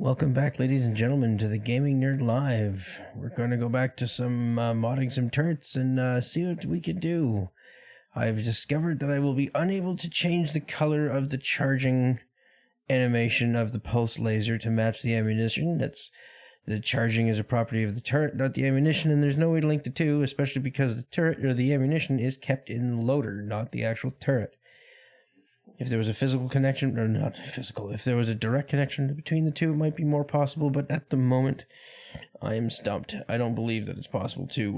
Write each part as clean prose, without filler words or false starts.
Welcome back, ladies and gentlemen, to the Gaming Nerd Live. We're going to go back to some modding some turrets and see what we can do. I've discovered that I will be unable to change the color of the charging animation of the pulse laser to match the ammunition. The charging is a property of the turret, not the ammunition, and there's no way to link the two, especially because the turret or the ammunition is kept in the loader, not the actual turret. If there was a physical connection, or not physical, if there was a direct connection between the two, it might be more possible, but at the moment, I am stumped. I don't believe that it's possible to,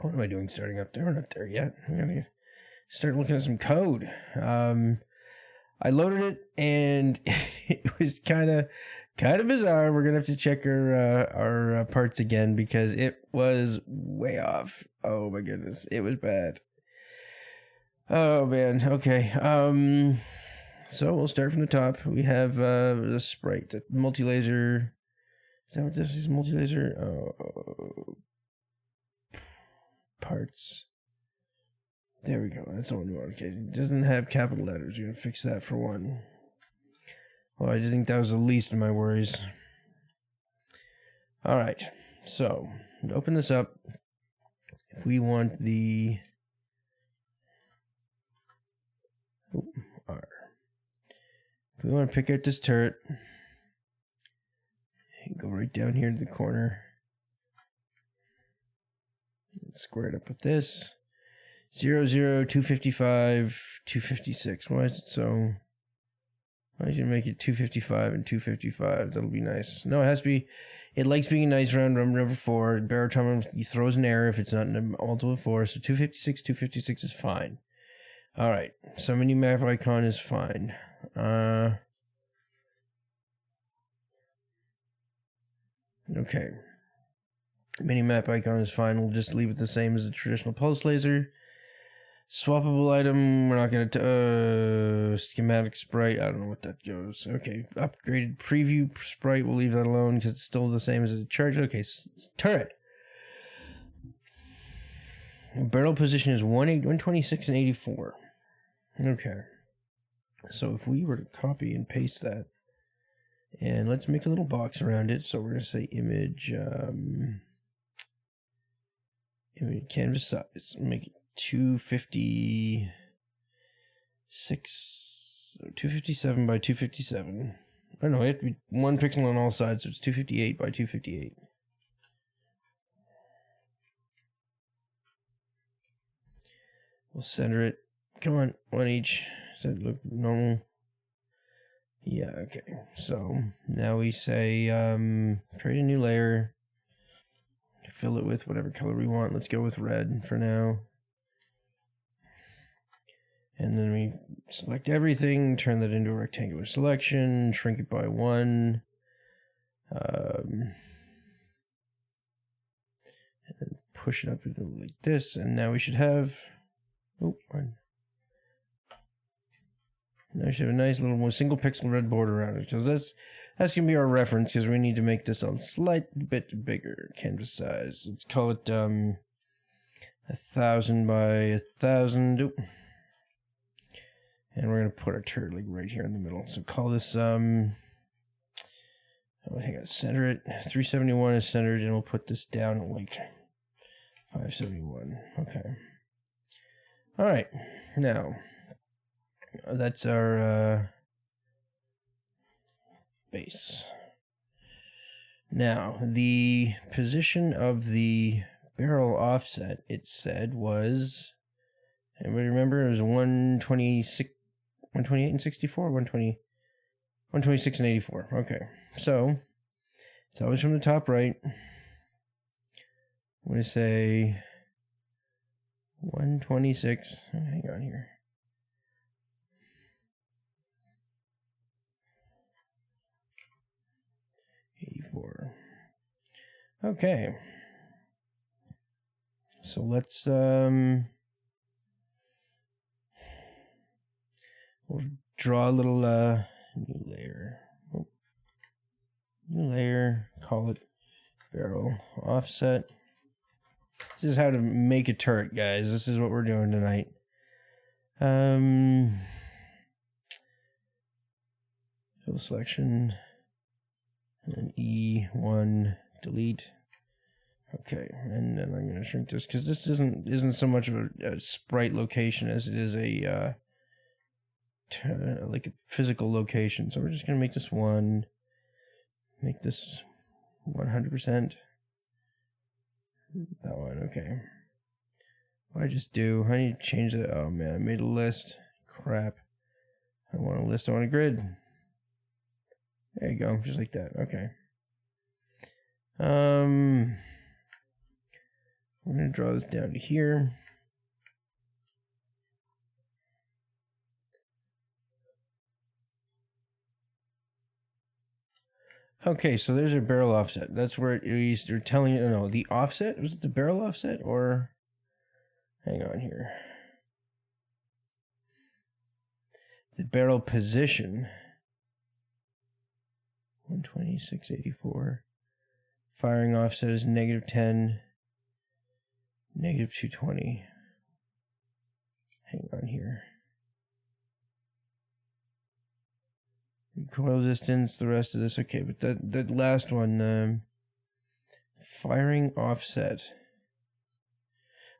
what am I doing starting up there? We're not there yet. We're going to start looking at some code. I loaded it, and it was kind of bizarre. We're going to have to check our parts again, because it was way off. Oh my goodness, it was bad. Oh man, okay. So we'll start from the top. We have the sprite, the multi-laser. Is that what this is? Multi-laser? Parts. There we go. That's the one we want. Okay, it doesn't have capital letters. We're gonna fix that for one. Well, I just think that was the least of my worries. All right. So open this up. If we want the R. If we want to pick out this turret, go right down here to the corner. Square it up with this. 0, 0, 255, 256. Why is it so? Why should you make it 255 and 255? That'll be nice. No, it has to be. It likes being a nice round number 4. Barotrauma throws an error if it's not in a multiple of 4. So 256 is fine. All right, so mini map icon is fine. Okay, mini map icon is fine. We'll just leave it the same as the traditional pulse laser. Swappable item, we're not going to, schematic sprite, I don't know what that goes. Okay, upgraded preview sprite, we'll leave that alone because it's still the same as the charge. Okay, turret. Barrel position is 126 and 84. Okay, so if we were to copy and paste that, and let's make a little box around it. So we're going to say image canvas size, make it 256, 257 by 257. I don't know, it have to be 1 pixel on all sides, so it's 258 by 258. We'll center it. Come on, one each. Does that look normal? Yeah, okay. So now we say create a new layer. Fill it with whatever color we want. Let's go with red for now. And then we select everything, turn that into a rectangular selection, shrink it by 1. And then push it up into like this. And now we should have, one. Now we should have a nice little single pixel red border around it. So that's going to be our reference, because we need to make this a slight bit bigger canvas size. Let's call it 1,000 by 1,000. And we're going to put our turret like right here in the middle. So call this, hang on, center it. 371 is centered, and we'll put this down at like 571. Okay. All right. Now, that's our base. Now, the position of the barrel offset, it said, was, anybody remember? It was 128 and 64, 126 and 84. Okay, so it's always from the top right. I'm going to say 126. Hang on here. Okay, so let's we'll draw a little new layer. New layer, call it barrel offset. This is how to make a turret, guys. This is what we're doing tonight. fill selection, and then E1 delete. Okay, and then I'm going to shrink this because this isn't so much of a sprite location as it is a like a physical location. So we're just going to make this 1, make this 100%. That one, okay. What I just do? I need to change that. Oh man, I made a list. Crap. I want a list. I want a grid. There you go, just like that. Okay. We're gonna draw this down to here. Okay, so there's our barrel offset. That's where they're telling you. No, the offset, was it the barrel offset or? Hang on here. The barrel position. 126.84. Firing offset is -10, -220. Hang on here. Recoil distance, the rest of this, okay, but that last one, firing offset.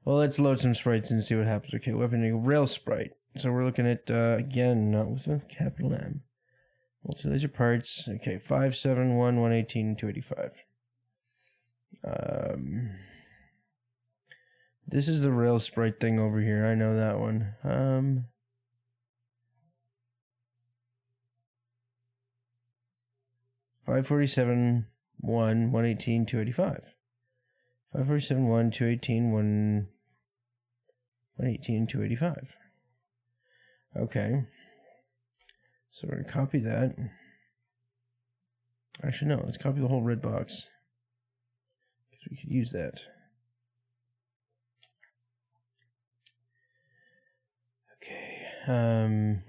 Well, let's load some sprites and see what happens. Okay, weapon rail sprite. So we're looking at, again, not with a capital M. Multi-laser parts. Okay, 571, 118, 285. This is the rail sprite thing over here. I know that one. 547, 1, 118, 285. 547, 1, 218, 118, 285. Okay. So we're going to copy that. Actually, no. Let's copy the whole red box, because we could use that. Okay.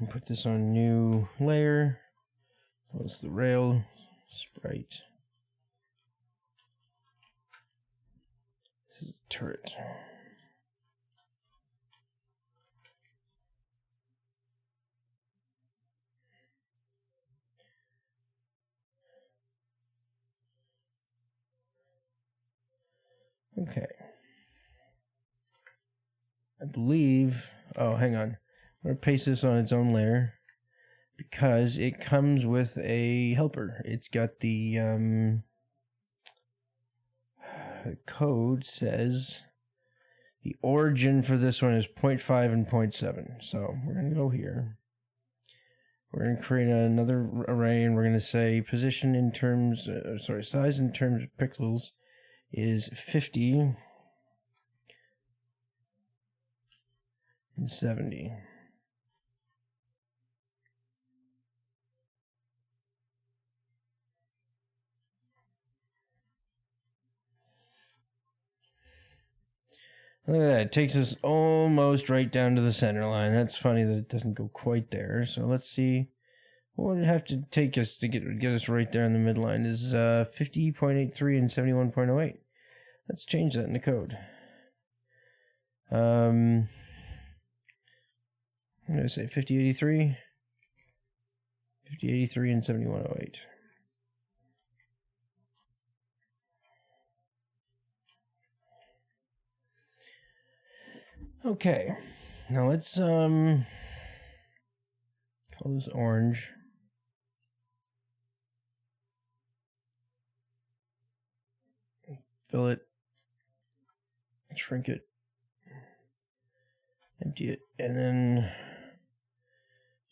Put this on new layer. Close the rail sprite. This is a turret. Okay. I believe, oh, hang on. I'm going to paste this on its own layer because it comes with a helper. It's got the code says the origin for this one is 0.5 and 0.7. So we're going to go here. We're going to create another array, and we're going to say position in terms, size in terms of pixels is 50 and 70. Look at that. It takes us almost right down to the center line. That's funny that it doesn't go quite there. So let's see. What would it have to take us to get us right there in the midline is 50.83 and 71.08. Let's change that in the code. I'm going to say 50.83, 50.83 and 71.08. Okay, now let's call this orange. Fill it, shrink it, empty it, and then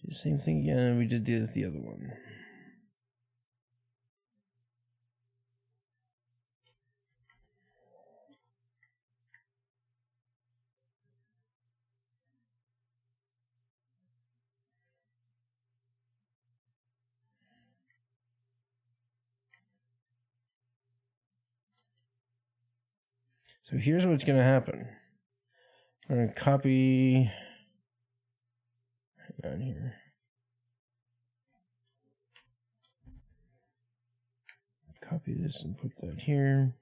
do the same thing again we did the other one. So here's what's going to happen. We're going to copy, hang on here. Copy this and put that here.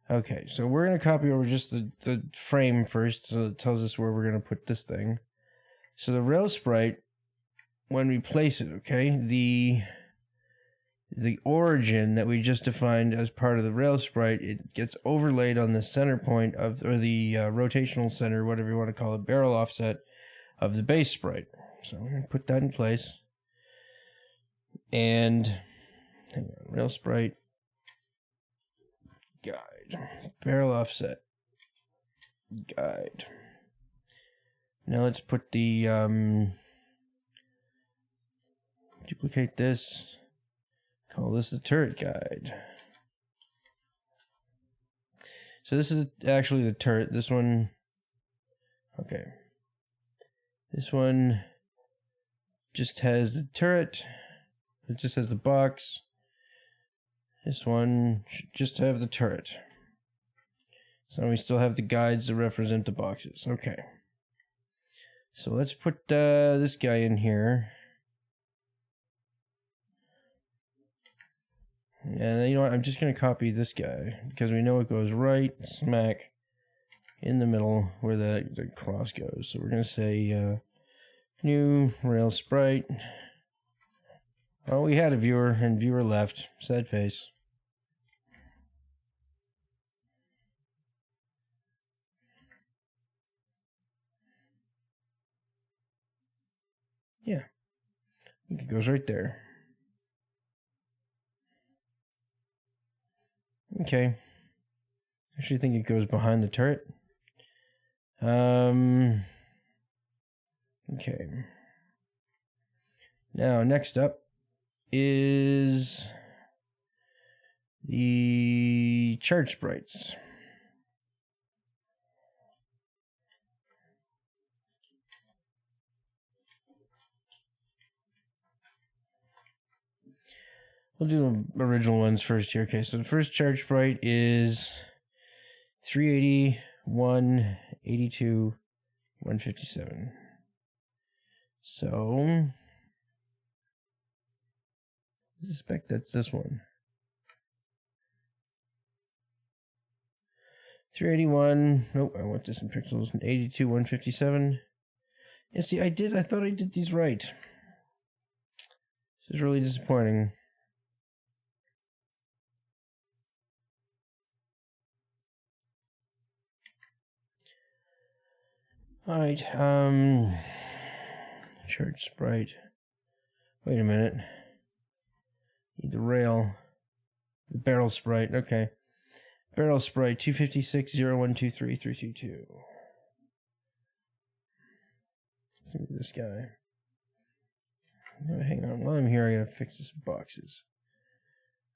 Okay, so we're going to copy over just the frame first, so it tells us where we're going to put this thing. So the rail sprite when we place it, okay, the origin that we just defined as part of the rail sprite, it gets overlaid on the center point of, or the rotational center, whatever you want to call it, barrel offset of the base sprite. So we're going to put that in place. And hang on, rail sprite guide, barrel offset guide. Now let's put the duplicate this, call this the turret guide. So this is actually the turret. This one, okay, this one just has the turret. It just has the box. This one should just have the turret. So we still have the guides to represent the boxes. Okay. So let's put this guy in here. And you know what? I'm just going to copy this guy because we know it goes right smack in the middle where the cross goes. So we're going to say new rail sprite. Oh, we had a viewer and viewer left. Sad face. Yeah. I think it goes right there. Okay. Actually, I think it goes behind the turret. Okay. Now, next up is the charge sprites. We'll do the original ones first here. Okay, so the first charge sprite is 380, 182, 157. So I suspect that's this one. 381. Nope, I want this in pixels. 82, 157. Yeah, see, I thought I did these right. This is really disappointing. Alright, charge sprite. Wait a minute. Need the rail. The barrel sprite, okay. Barrel sprite 256 0123 322. Let's see this guy. No, hang on, while I'm here I gotta fix this boxes.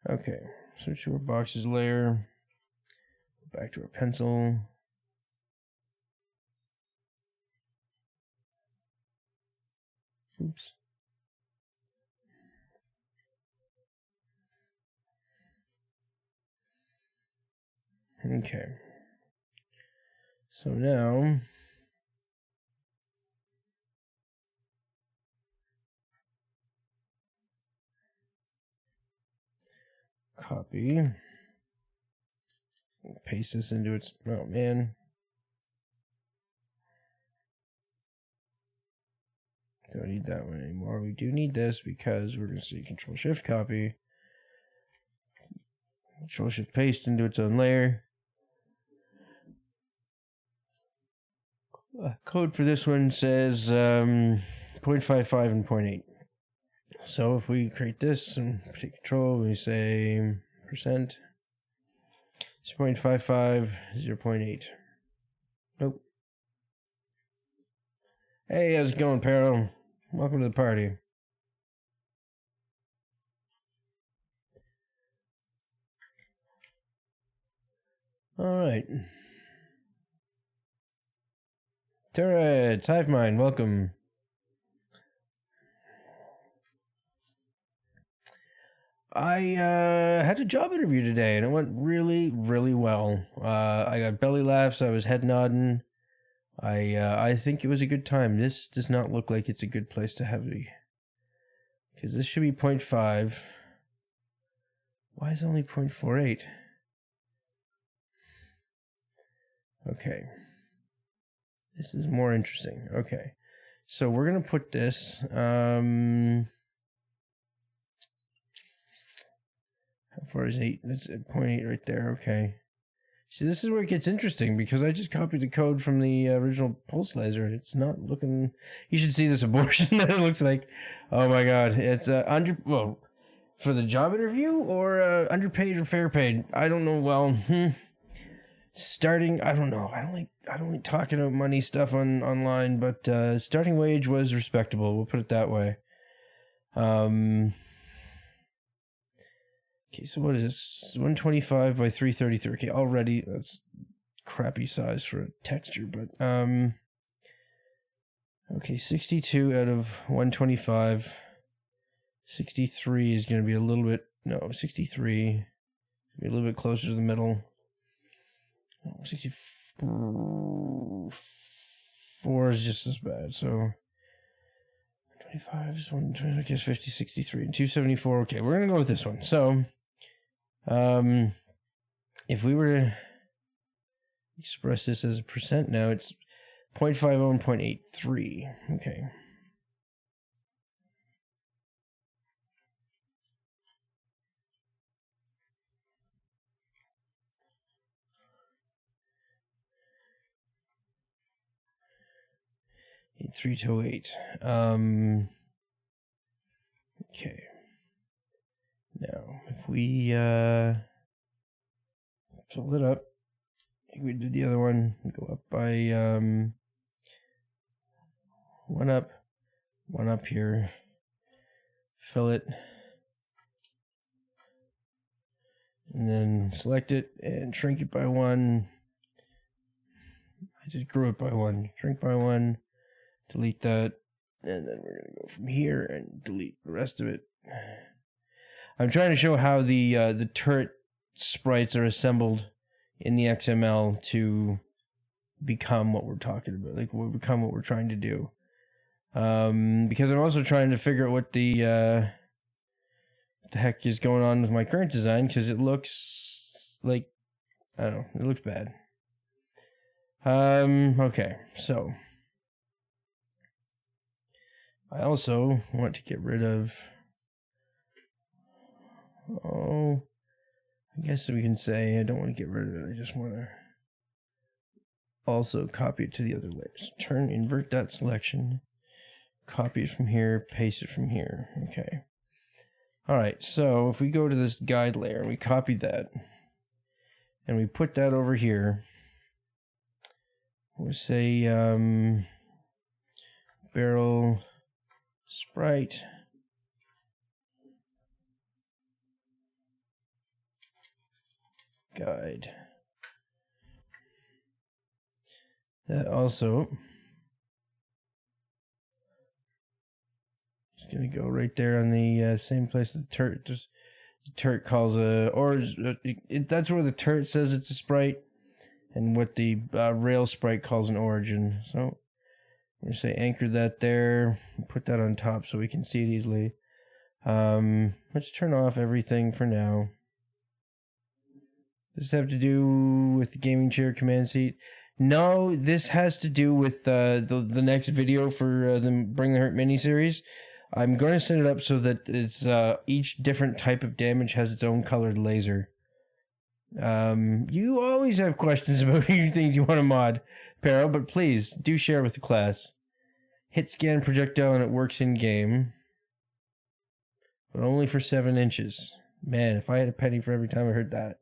Okay, switch to our boxes layer. Back to our pencil. Oops. Okay. So now copy. Paste this into its, oh man. Don't need that one anymore. We do need this because we're going to see Control Shift copy, Control Shift paste into its own layer. Code for this one says 0.55 and 0.8. So if we create this and take control, we say percent. It's 0.55, 0.8. Nope. Hey, how's it going, Pero? Welcome to the party. Alright. Turrets, Hive Mind, welcome. I had a job interview today and it went really, really well. I got belly laughs, I was head nodding. I think it was a good time. This does not look like it's a good place to have me. Because this should be 0.5. Why is it only 0.48? Okay. This is more interesting. Okay. So we're going to put this, how far is 8? That's 0.8 right there. Okay. See, this is where it gets interesting because I just copied the code from the original pulse laser. It's not looking. You should see this abortion that it looks like. Oh my god, it's well, for the job interview or underpaid or fair paid. I don't know. Well, starting. I don't know. I don't like talking about money stuff online, but starting wage was respectable. We'll put it that way. Okay, so what is this? 125 by 333. Okay, already that's crappy size for a texture, but okay, 62 out of 125. 63 is going to be a little bit, no, 63 be a little bit closer to the middle. 64 is just as bad, so 25 is 120, I guess 50, 63, and 274. Okay, we're going to go with this one. So if we were to express this as a percent now, it's 0.50 and 0.83. Okay. Three to 8. Okay. Now, if we fill it up, we do the other one. Go up by 1 up, 1 up here. Fill it, and then select it and shrink it by 1. I just grew it by 1. Shrink by 1. Delete that, and then we're gonna go from here and delete the rest of it. I'm trying to show how the turret sprites are assembled in the XML to become what we're talking about, like become what we're trying to do. Because I'm also trying to figure out what the heck is going on with my current design, because it looks like, I don't know, it looks bad. Okay, so I also want to get rid of, I guess we can say I don't want to get rid of it. I just want to also copy it to the other layers. Invert that selection, copy it from here, paste it from here. Okay. All right, so if we go to this guide layer and we copy that and we put that over here, we'll say barrel sprite guide. That also is going to go right there on the same place the turret. Just the turret calls that's where the turret says it's a sprite, and what the rail sprite calls an origin. So we're going to say anchor that there, put that on top so we can see it easily. Let's turn off everything for now. Does this have to do with the gaming chair command seat? No, this has to do with the next video for the Bring the Hurt miniseries. I'm going to set it up so that it's each different type of damage has its own colored laser. You always have questions about things you want to mod, Pero, but please do share with the class. Hit scan projectile and it works in game, but only for 7 inches. Man, if I had a penny for every time I heard that.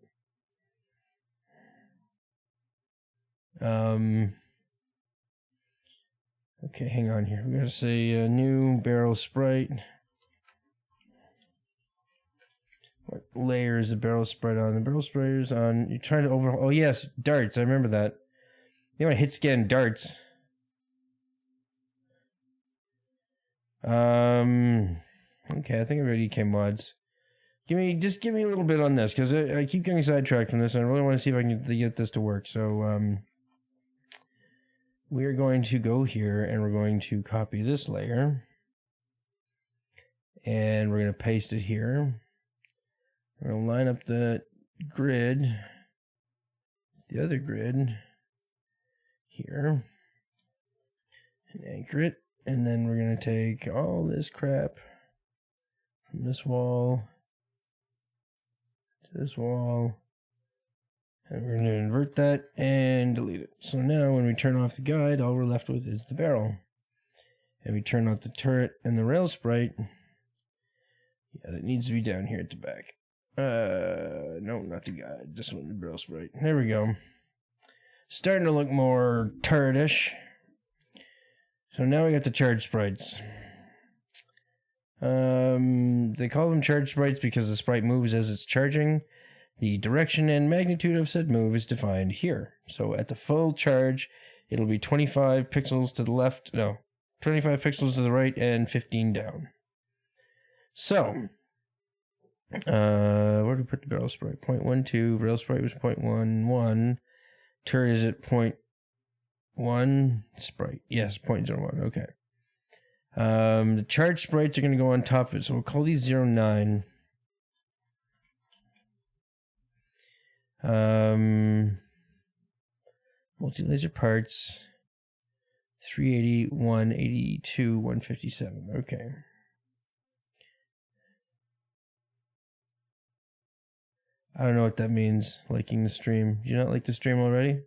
Okay, hang on here. We're gonna say a new barrel sprite. What layer is the barrel sprite on? The barrel sprite is on. You're trying to overhaul. Oh yes, darts. I remember that. You want to hit scan darts. Okay, I think I'm ready. EK mods. Just give me a little bit on this, because I keep getting sidetracked from this, and I really want to see if I can get this to work. So we're going to go here and we're going to copy this layer and we're going to paste it here. We're going to line up the grid, the other grid here, and anchor it, And then we're going to take all this crap from this wall to this wall. And we're going to invert that and delete it. So now when we turn off the guide, all we're left with is the barrel. And we turn off the turret and the rail sprite. Yeah, that needs to be down here at the back. No, not the guide. This one, the rail sprite. There we go. Starting to look more turretish. So now we got the charge sprites. They call them charge sprites because the sprite moves as it's charging. The direction and magnitude of said move is defined here. So at the full charge, it'll be 25 pixels to the left. No, 25 pixels to the right and 15 down. So, where do we put the barrel sprite? 0.12. Rail sprite was 0.11. Turret is at 0.1. Sprite. Yes, 0.01. Okay. The charge sprites are going to go on top of it. So we'll call these 09. Multi-laser parts. 380, 182, 157. Okay. I don't know what that means, liking the stream. Do you not like the stream already?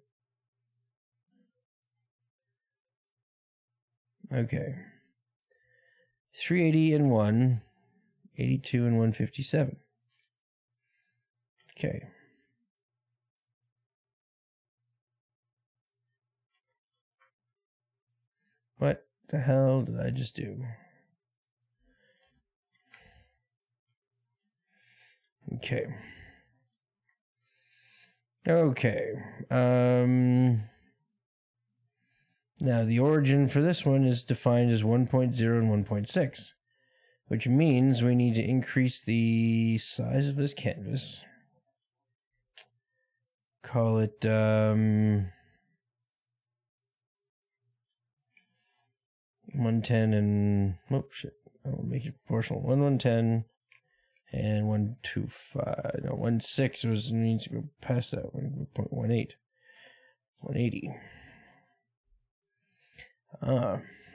Okay. 380 and 1, 82 and 157. Okay. What the hell did I just do? Okay. Okay. Now the origin for this one is defined as 1.0 and 1.6, which means we need to increase the size of this canvas. Call it 110 and oh shit, I'll make it proportional. 110 and 125. No, 16 was needs to go past that. 1.18. 180.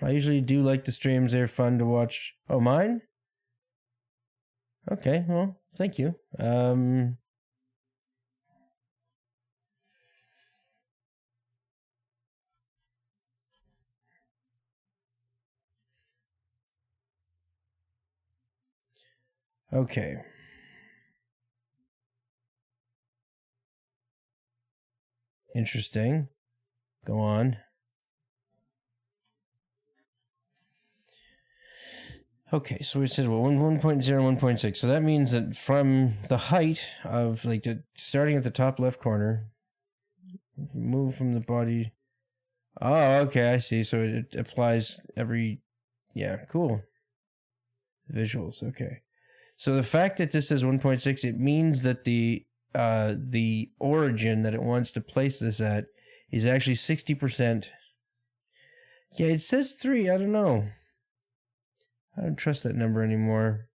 I usually do like the streams. They're fun to watch. Oh, mine? Okay, well, thank you. Okay. Interesting. Go on. Okay, so we said, well, 1.0, 1.6. So that means that from the height of, like, starting at the top left corner, move from the body. Oh, okay, I see. So it applies every, yeah, cool. Visuals, okay. So the fact that this is 1.6, it means that the origin that it wants to place this at is actually 60%. Yeah, it says 3. I don't know. I don't trust that number anymore.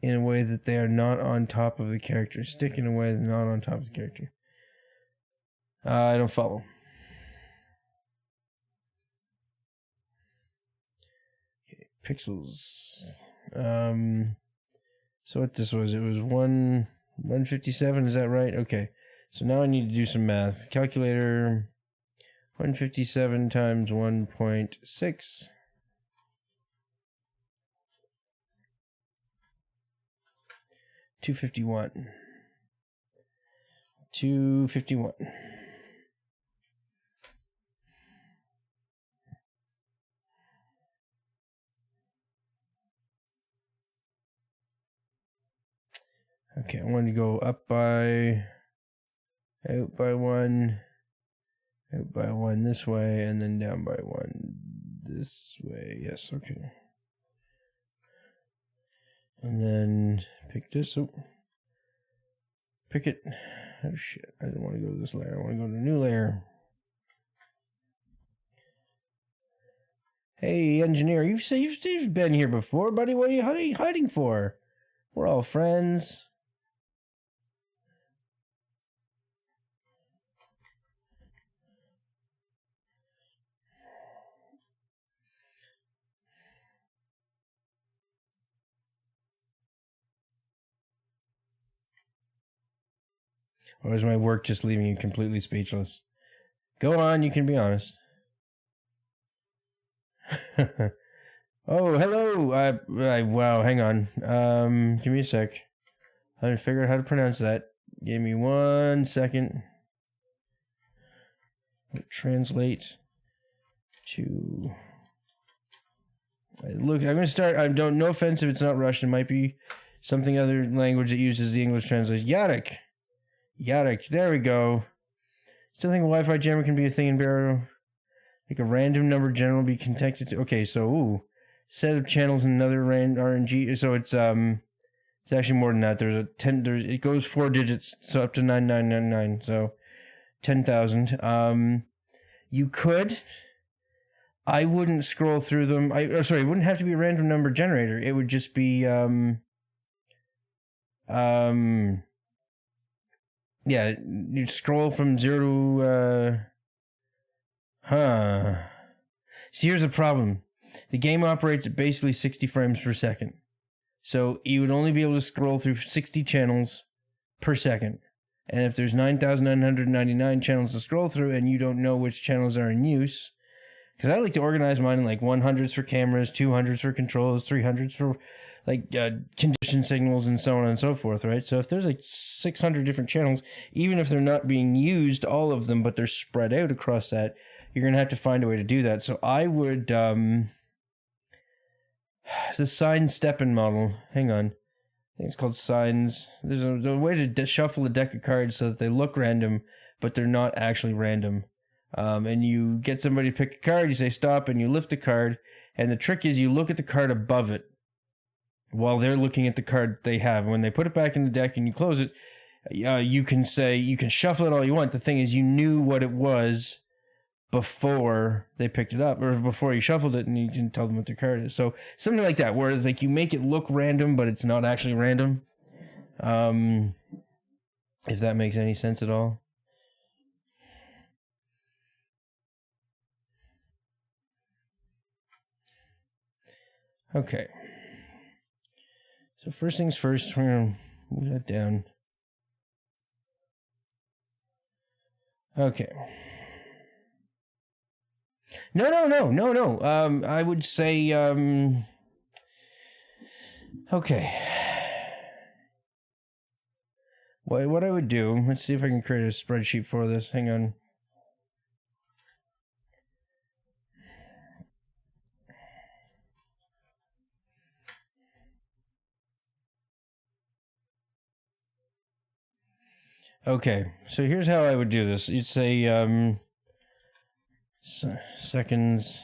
In a way that they are not on top of the character. Stick in a way they're not on top of the character. I don't follow. Okay, pixels. So what this was, it was 157, is that right? Okay. So now I need to do some math. Calculator, 157 times 1.6. 251. 251. Okay, I want to go up by, out by 1, out by 1 this way, and then down by 1 this way. Yes, okay. And then pick this up. Pick it. Oh shit, I didn't want to go to this layer. I want to go to a new layer. Hey, engineer, you've been here before, buddy. What are you hiding for? We're all friends. Or is my work just leaving you completely speechless? Go on, you can be honest. Oh, hello. Wow, hang on. Give me a sec. I haven't figured out how to pronounce that. Give me 1 second. Translate to. Look, I'm gonna start. No offense if it's not Russian. It might be something other language that uses the English translation. Yarik. There we go. Still think a Wi-Fi jammer can be a thing in Barrow. Like a random number general be connected to. Okay, so set of channels and another RNG. So it's actually more than that. There's a 10. It goes 4 digits, so up to 9999. So 10,000. You could. I wouldn't scroll through them. It wouldn't have to be a random number generator. It would just be yeah, you scroll from 0 to See, here's the problem. The game operates at basically 60 frames per second. So you would only be able to scroll through 60 channels per second. And if there's 9,999 channels to scroll through and you don't know which channels are in use, because I like to organize mine in like 100s for cameras, 200s for controls, 300s for like condition signals and so on and so forth, right? So if there's like 600 different channels, even if they're not being used, all of them, but they're spread out across that, you're going to have to find a way to do that. So I would, the sign step-in model, hang on. I think it's called signs. There's a way to shuffle a deck of cards so that they look random, but they're not actually random. And you get somebody to pick a card, you say stop, and you lift the card. And the trick is you look at the card above it while they're looking at the card they have. When they put it back in the deck and you close it, you can shuffle it all you want. The thing is, you knew what it was before they picked it up, or before you shuffled it, and you can tell them what their card is. So something like that, where it's like you make it look random, but it's not actually random. If that makes any sense at all. Okay. So first things first, we're going to move that down. Okay. No. I would say, okay. What I would do, let's see if I can create a spreadsheet for this. Hang on. Okay, so here's how I would do this. You'd say seconds,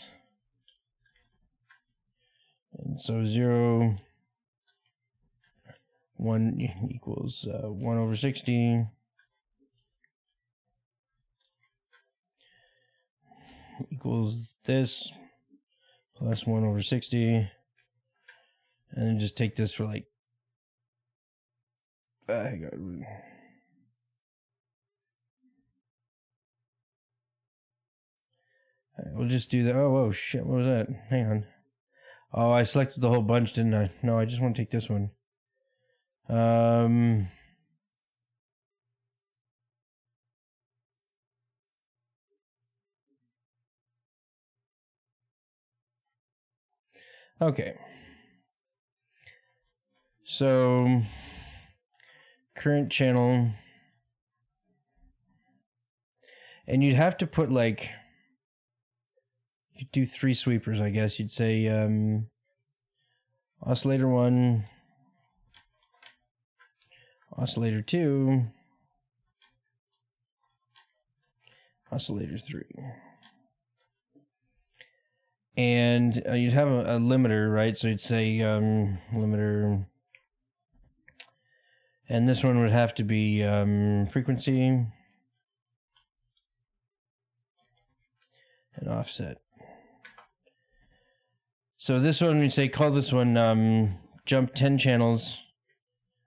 and so 0, 1 equals 1 over 60 equals this plus 1 over 60, and then just take this for like hang on. We'll just do that. Oh shit, what was that? Hang on. Oh, I selected the whole bunch, didn't I? No, I just want to take this one. Okay. So current channel, and you'd have to put like, you could do 3 sweepers, I guess. You'd say oscillator 1, oscillator 2, oscillator 3. And you'd have a limiter, right? So you'd say limiter, and this one would have to be frequency and offset. So this one, we say call this one jump 10 channels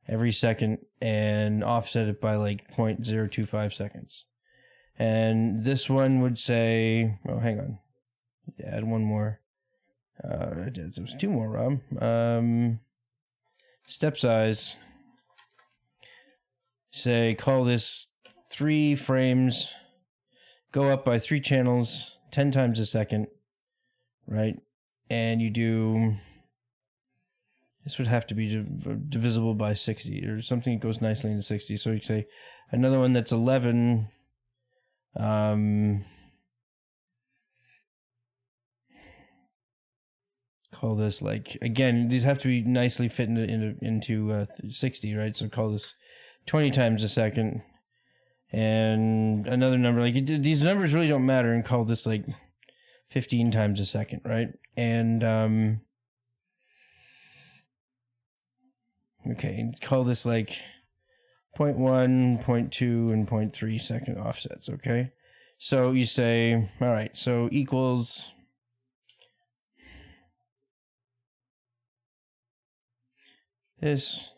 every second and offset it by like 0.025 seconds. And this one would say, oh, hang on, add one more. There's 2 more, Rob. Step size. Say call this 3 frames, go up by 3 channels, 10 times a second, right? And you do, this would have to be divisible by 60 or something that goes nicely into 60. So you say another one that's 11, call this, like, again, these have to be nicely fit into 60, right? So call this 20 times a second. And another number, like, these numbers really don't matter, and call this like 15 times a second, right? And okay, call this like 0.1, 0.2, and 0.3 second offsets, okay? So you say, all right, so equals this.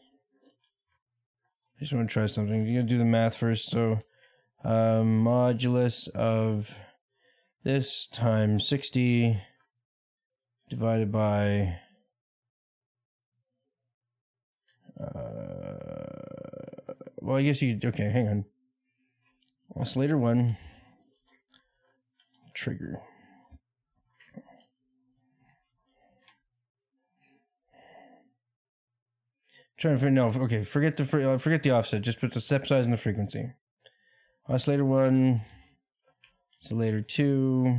I just want to try something. You're going to do the math first. So modulus of this times 60 divided by well, I guess you, okay, hang on. Oscillator 1, trigger. Trying to no, okay, forget the offset. Just put the step size and the frequency. Oscillator 1, oscillator 2.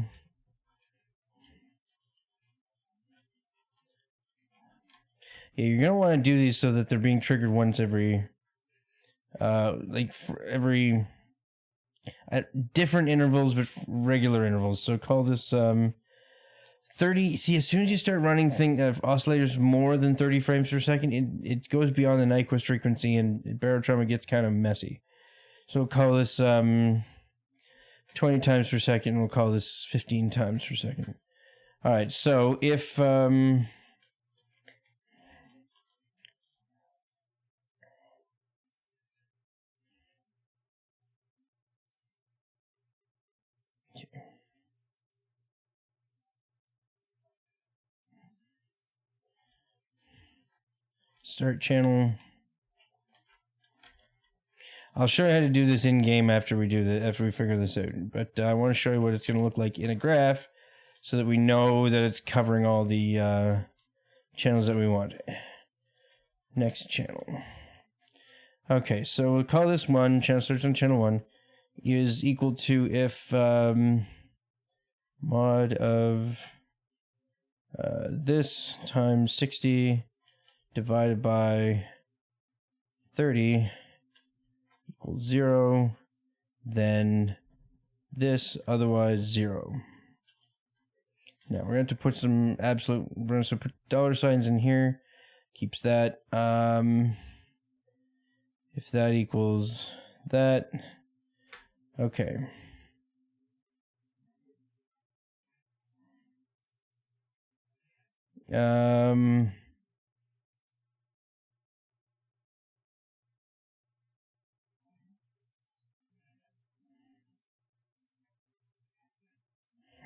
Yeah, you're gonna want to do these so that they're being triggered once every, every at different intervals, but regular intervals. So call this 30. See, as soon as you start running oscillators more than 30 frames per second, it goes beyond the Nyquist frequency, and barotrauma gets kind of messy. So we'll call this 20 times per second. We'll call this 15 times per second. All right. So if start channel. I'll show you how to do this in game after we figure this out. But I want to show you what it's going to look like in a graph, so that we know that it's covering all the channels that we want. Next channel. Okay, so we'll call this one channel search on channel 1 is equal to if mod of this times 60 divided by 30 equals 0, then this, otherwise 0. Now we're going to put some we're going to put dollar signs in here. Keeps that. If that equals that, okay.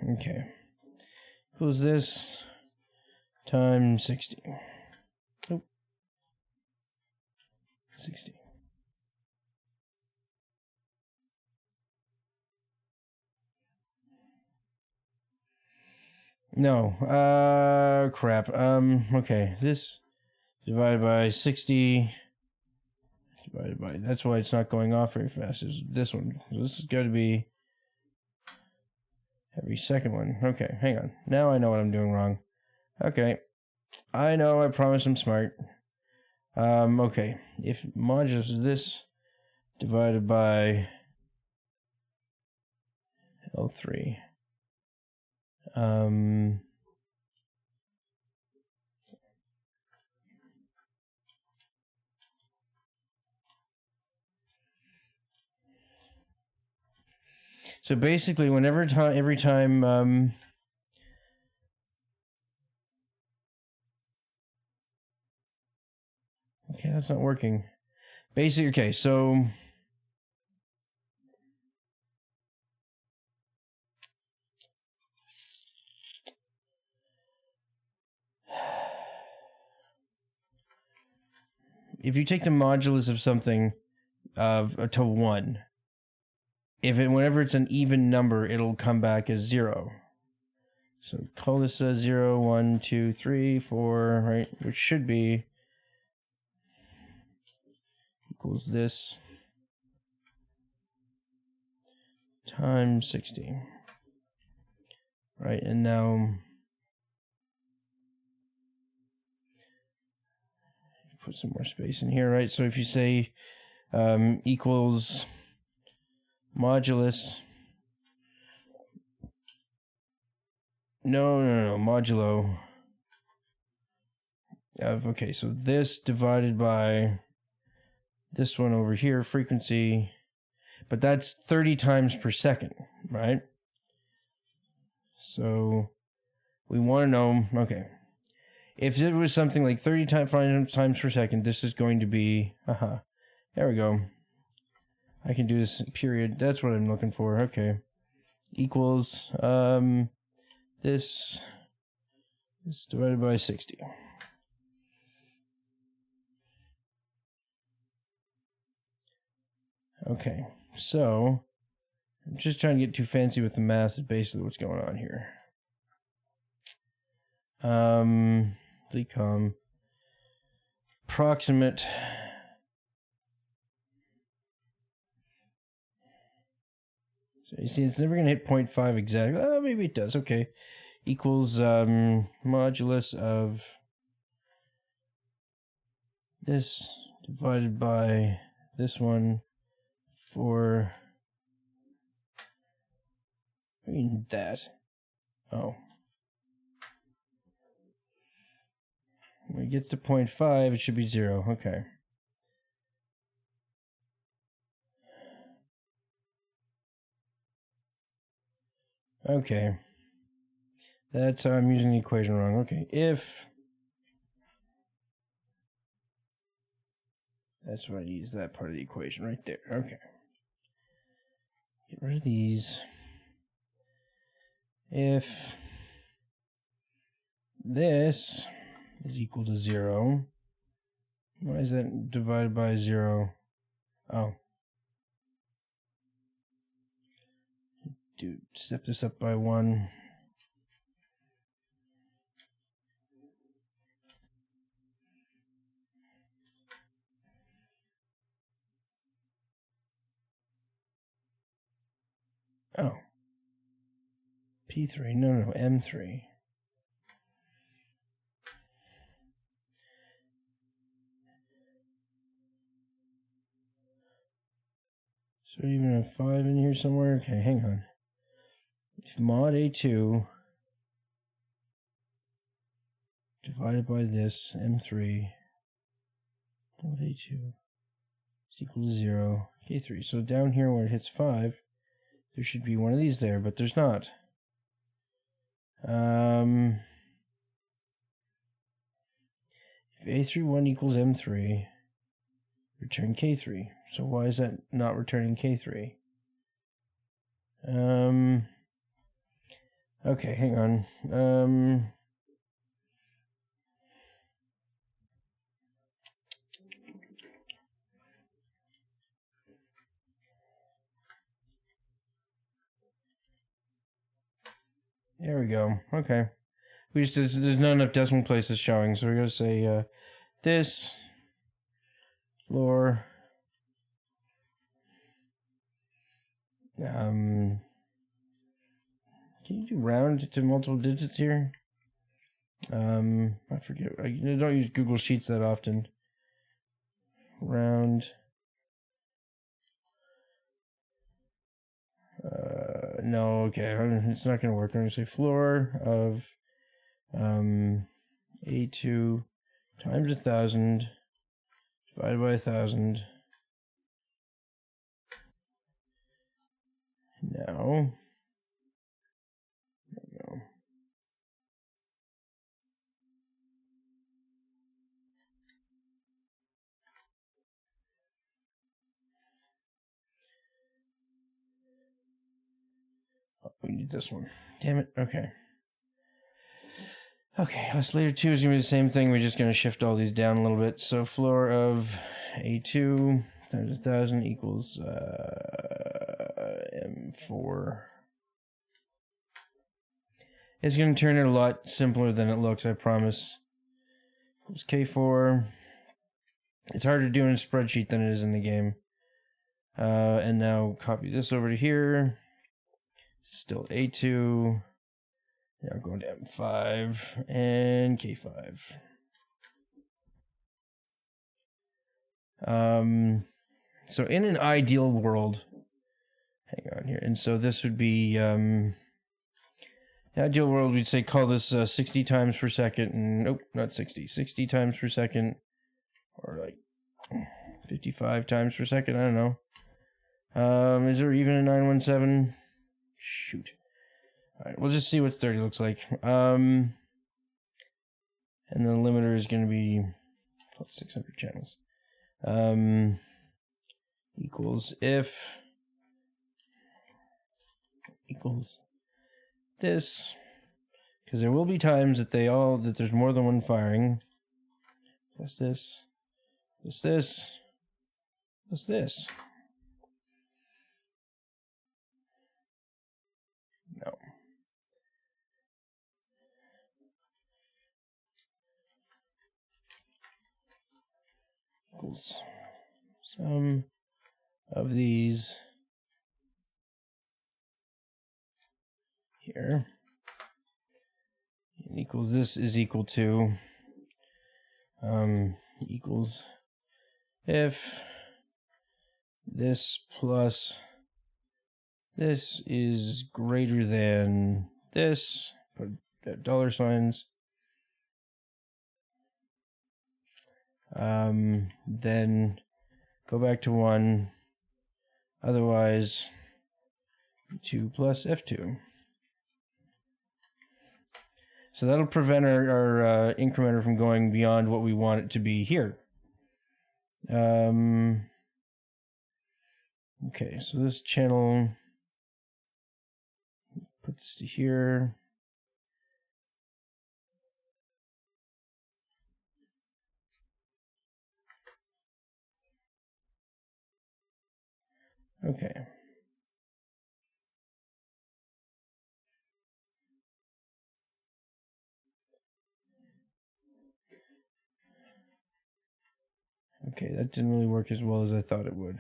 Okay. Equals this times 60. Oh. 60. No. Crap. Okay. This divided by 60 divided by, that's why it's not going off very fast, is this one. So this has got to be every second one. Okay, hang on. Now I know what I'm doing wrong. Okay. I know, I promise I'm smart. Okay. If modulus is this divided by L3. So basically, every time, okay, that's not working. Basically, okay, so if you take the modulus of something to 1, whenever it's an even number, it'll come back as 0. So call this a 0, 1, 2, 3, 4, right? Which should be equals this times 60. Right, and now put some more space in here, right? So if you say equals modulus, modulo of, okay, so this divided by this one over here, frequency, but that's 30 times per second, right? So we want to know, okay, if it was something like 30 times per second, this is going to be, there we go. I can do this period. That's what I'm looking for. Okay. Equals this divided by 60. Okay. So I'm just trying to get too fancy with the math is basically what's going on here. Become approximate so you see it's never going to hit 0.5 exactly. Oh, maybe it does. Okay. Equals modulus of this divided by this one for that. Oh. When it gets to 0.5, it should be 0. Okay. Okay. That's how I'm using the equation wrong. Okay. If that's why I use that part of the equation right there. Okay. Get rid of these. If this is equal to 0, why is that divided by 0? Oh. Dude, step this up by 1. Oh. P3, no, M3. So even a 5 in here somewhere? Okay, hang on. If mod A2 divided by this, M3, mod A2 is equal to 0, K3. So down here where it hits 5, there should be one of these there, but there's not. If A31 equals M3, return K3. So why is that not returning K3? Okay, hang on. There we go. Okay. There's not enough decimal places showing, so we're going to say this floor can you do round to multiple digits here? I forget. I don't use Google Sheets that often. Round. No, okay. It's not going to work. I'm going to say floor of A2 times 1,000 divided by 1,000. Now, there we go. Oh, we need this one. Damn it. Okay. Okay, oscillator 2 is going to be the same thing. We're just going to shift all these down a little bit. So floor of A2 times 1,000 equals K4. It's going to turn out a lot simpler than it looks, I promise. Equals K4. It's harder to do in a spreadsheet than it is in the game. And now copy this over to here. Still A2. Now going to M5 and K5. So in an ideal world, hang on here, and so this would be ideal world. We'd say call this 60 times per second, and nope, not 60 times per second, or like 55 times per second. I don't know. Is there even a 917? Shoot. All right, we'll just see what 30 looks like. And the limiter is going to be 600 channels. Equals if equals this, because there will be times that that there's more than one firing. Plus this, plus this, plus this. No. Equals sum of these here, and equals this is equal to equals if this plus this is greater than this, put dollar signs, then go back to 1, otherwise 2 plus F2. So that'll prevent our incrementer from going beyond what we want it to be here. Okay, so this channel, put this to here. Okay. Okay, that didn't really work as well as I thought it would.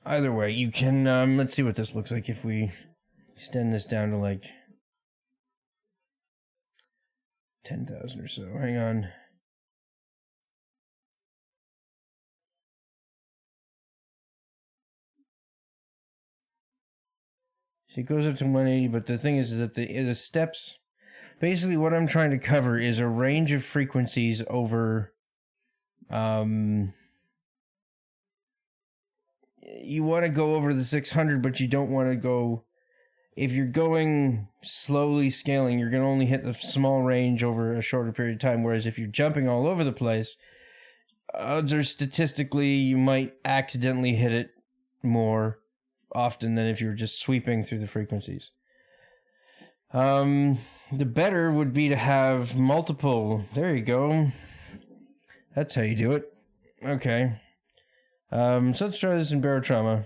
Either way, you can, let's see what this looks like if we extend this down to like 10,000 or so. Hang on. So it goes up to 180, but the thing is that the steps, basically what I'm trying to cover is a range of frequencies over, you want to go over the 600, but you don't want to go, if you're going slowly scaling, you're going to only hit the small range over a shorter period of time, whereas if you're jumping all over the place, odds are statistically you might accidentally hit it more often than if you're just sweeping through the frequencies. The better would be to have multiple. There you go. That's how you do it. Okay. So let's try this in barotrauma.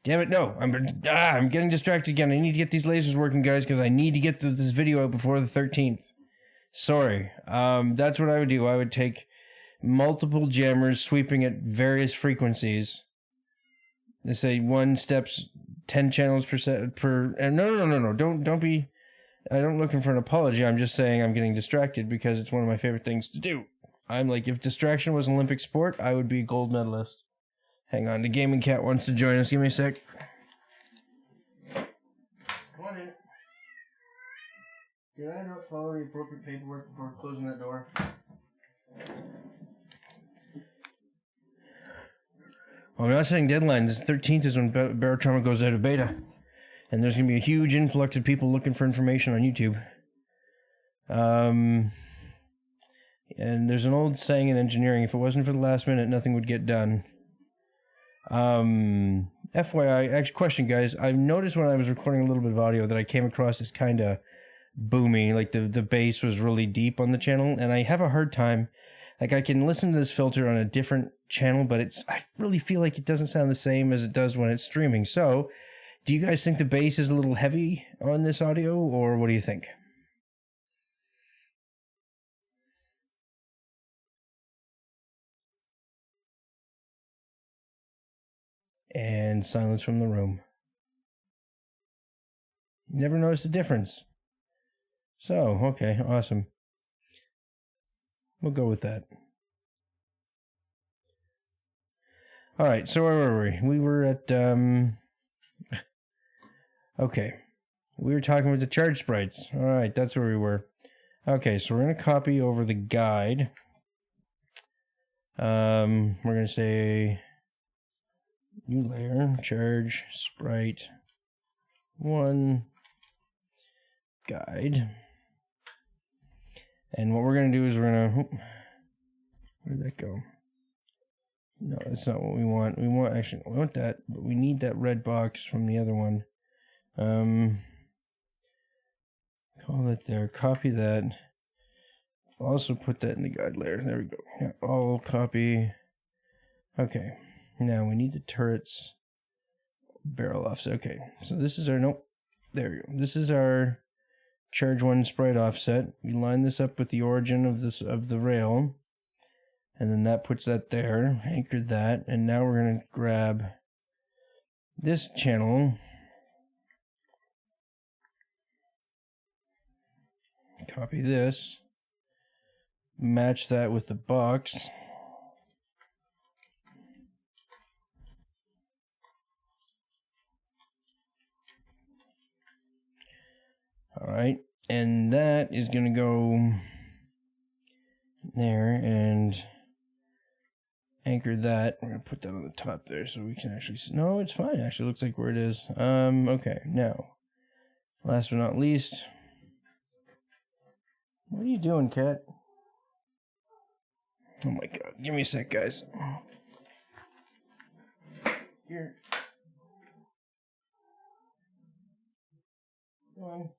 Damn it, no. I'm getting distracted again. I need to get these lasers working, guys, because I need to get this video out before the 13th. Sorry. That's what I would do. I would take multiple jammers sweeping at various frequencies. They say 1 steps 10 channels per no. Don't be I don't looking for an apology. I'm just saying I'm getting distracted because it's one of my favorite things to do. I'm like, if distraction was an Olympic sport, I would be a gold medalist. Hang on, the gaming cat wants to join us. Give me a sec. Come on in. Did I not follow the appropriate paperwork before closing that door? Well, we're not setting deadlines. The 13th is when barotrauma goes out of beta. And there's going to be a huge influx of people looking for information on YouTube. And there's an old saying in engineering, if it wasn't for the last minute, nothing would get done. FYI, actually, question, guys. I've noticed when I was recording a little bit of audio that I came across as kind of boomy, like the bass was really deep on the channel, and I have a hard time. Like I can listen to this filter on a different channel, but I really feel like it doesn't sound the same as it does when it's streaming. So, do you guys think the bass is a little heavy on this audio, or what do you think? And silence from the room. You never noticed a difference. So, okay, awesome. We'll go with that. All right, so where were we? We were at, okay. We were talking about the charge sprites. All right, that's where we were. Okay, so we're going to copy over the guide. We're going to say new layer, charge sprite 1 guide. And what we're going to do is we're going to, where'd that go? No, that's not what we want. We want that, but we need that red box from the other one. Call that there, copy that. Also put that in the guide layer. There we go. Yeah, all copy. Okay, now we need the turrets barrel offset. Okay, so this is our, nope, there we go. This is our charge 1 sprite offset. We line this up with the origin of the rail, and then that puts that there, anchored that, and now we're going to grab this channel, copy this, match that with the box. All right, and that is going to go there and anchor that. We're going to put that on the top there so we can actually see. No, it's fine. Actually, looks like where it is. Okay, now, last but not least, what are you doing, cat? Oh my god, give me a sec, guys. Here. Come on.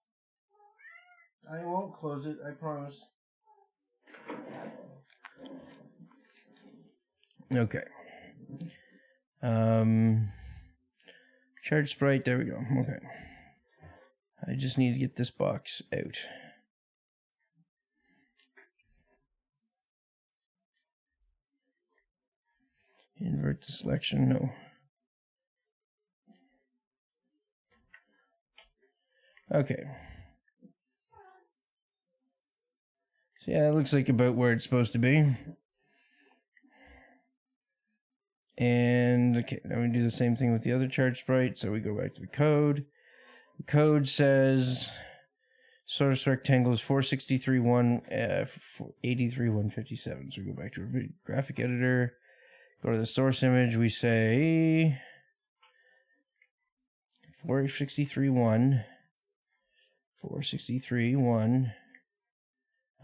I won't close it, I promise. Okay. Charge sprite, there we go. Okay. I just need to get this box out. Invert the selection, no. Okay. So yeah, it looks like about where it's supposed to be. And okay, now we do the same thing with the other charge sprite. So we go back to the code. The code says source rectangle is 463.1, 83.157. So we go back to our graphic editor, go to the source image. We say 463.1, 463.1,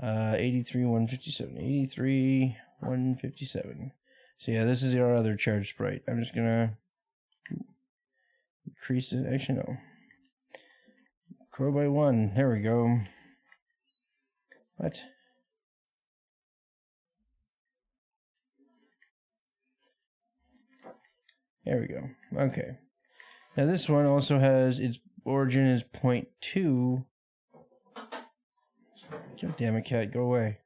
83.157, 83.157. So yeah, this is our other charge sprite. I'm just gonna increase it. Actually, no. Grow by 1. There we go. What? There we go. Okay. Now this one also has its origin is 0.2. God damn it, cat, go away.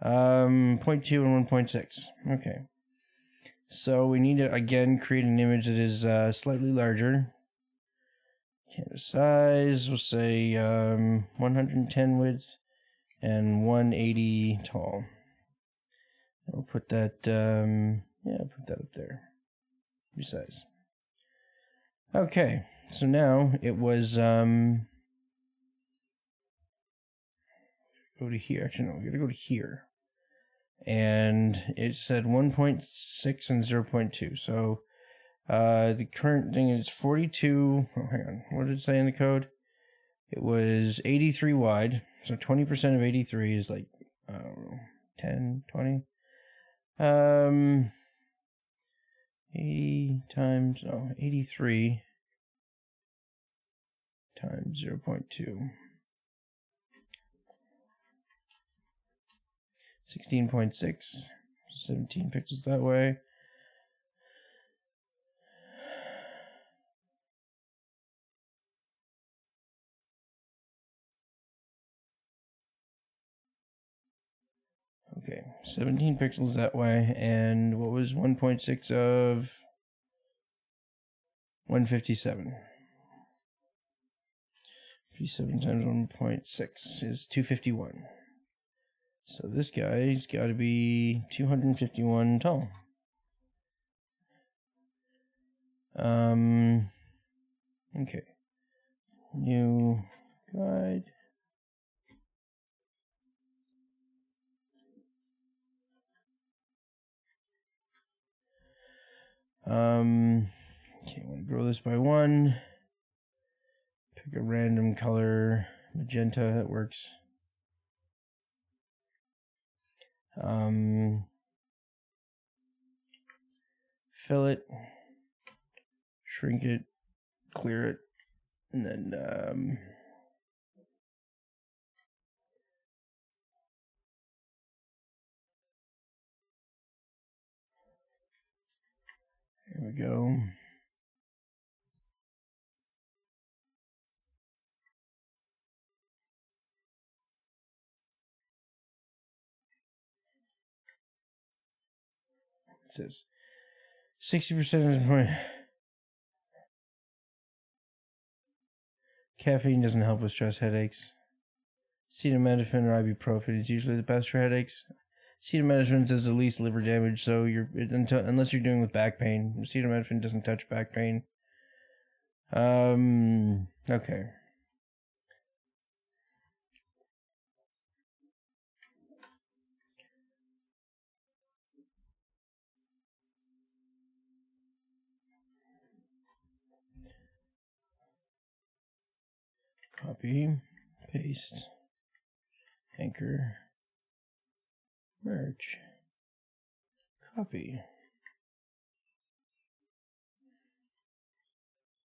0.2 and 1.6. Okay. So we need to again create an image that is slightly larger. Canvas size, we'll say 110 width and 180 tall. We'll put that, put that up there. Resize. Okay, so now it was, go to here. Actually, no, we gotta go to here. And it said 1.6 and 0.2. So the current thing is 42. Oh, hang on. What did it say in the code? It was 83 wide. So 20% of 83 is like, I don't know, 10, 20. 80 times, 83 times 0.2. 16.6, 17 pixels that way. Okay, 17 pixels that way, and what was 1.6 of 157? 57 times 1.6 is 251. So this guy's got to be 251 tall. Okay. New guide. Okay, I want to grow this by 1. Pick a random color, magenta, that works. Fill it, shrink it, clear it, and then here we go. It says 60% of the point. Caffeine doesn't help with stress headaches. Acetaminophen or ibuprofen is usually the best for headaches. Acetaminophen does the least liver damage, so unless you're dealing with back pain, acetaminophen doesn't touch back pain. Okay. Copy, paste, anchor, merge, copy.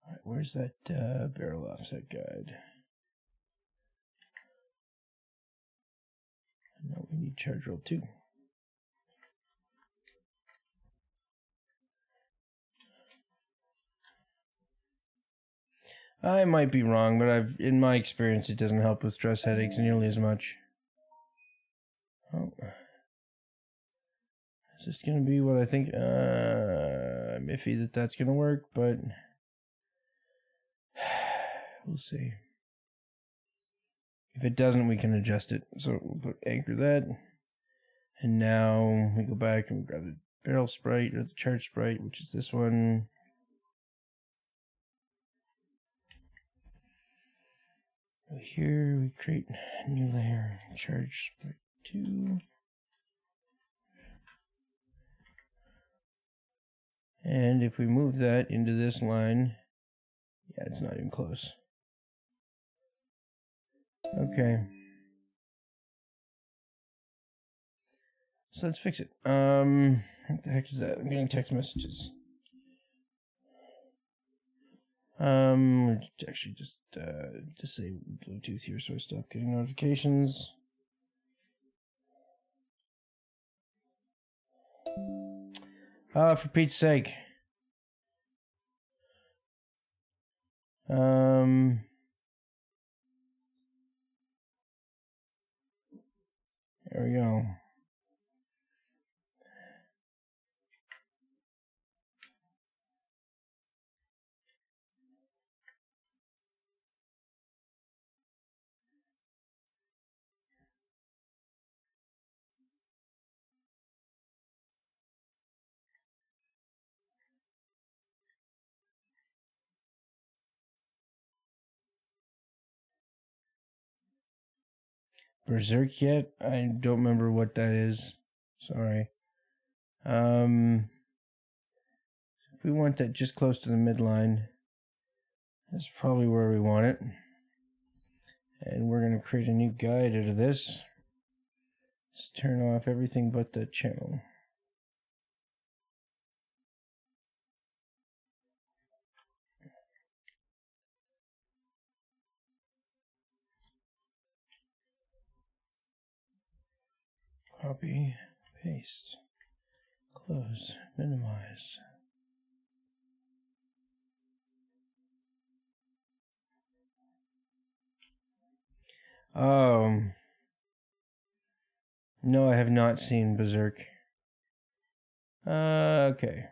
All right, where's that barrel offset guide? No, we need charge roll 2. I might be wrong, but in my experience, it doesn't help with stress headaches nearly as much. Oh. Is this going to be what I think? I'm iffy that's going to work, but we'll see. If it doesn't, we can adjust it. So we'll put anchor that. And now we go back and we grab the barrel sprite or the charge sprite, which is this one. Here we create a new layer, charge sprite 2. And if we move that into this line, yeah, it's not even close. Okay. So let's fix it. What the heck is that? I'm getting text messages. Actually just disable Bluetooth here so I stop getting notifications. For Pete's sake. There we go. Berserk yet? I don't remember what that is. Sorry. If we want that just close to the midline, that's probably where we want it. And we're going to create a new guide out of this. Let's turn off everything but the channel. Copy, paste, close, minimize. No, I have not seen Berserk. Okay.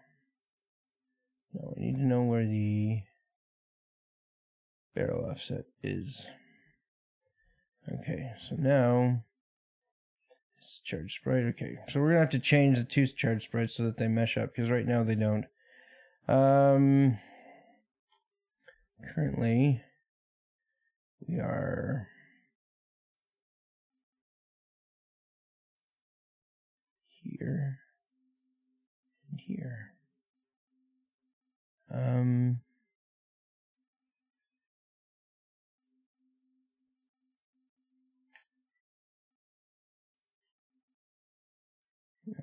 Now we need to know where the barrel offset is. Okay, so now it's charged sprite. Okay, so we're gonna have to change the two charged sprites so that they mesh up, because right now they don't. Currently we are here and here.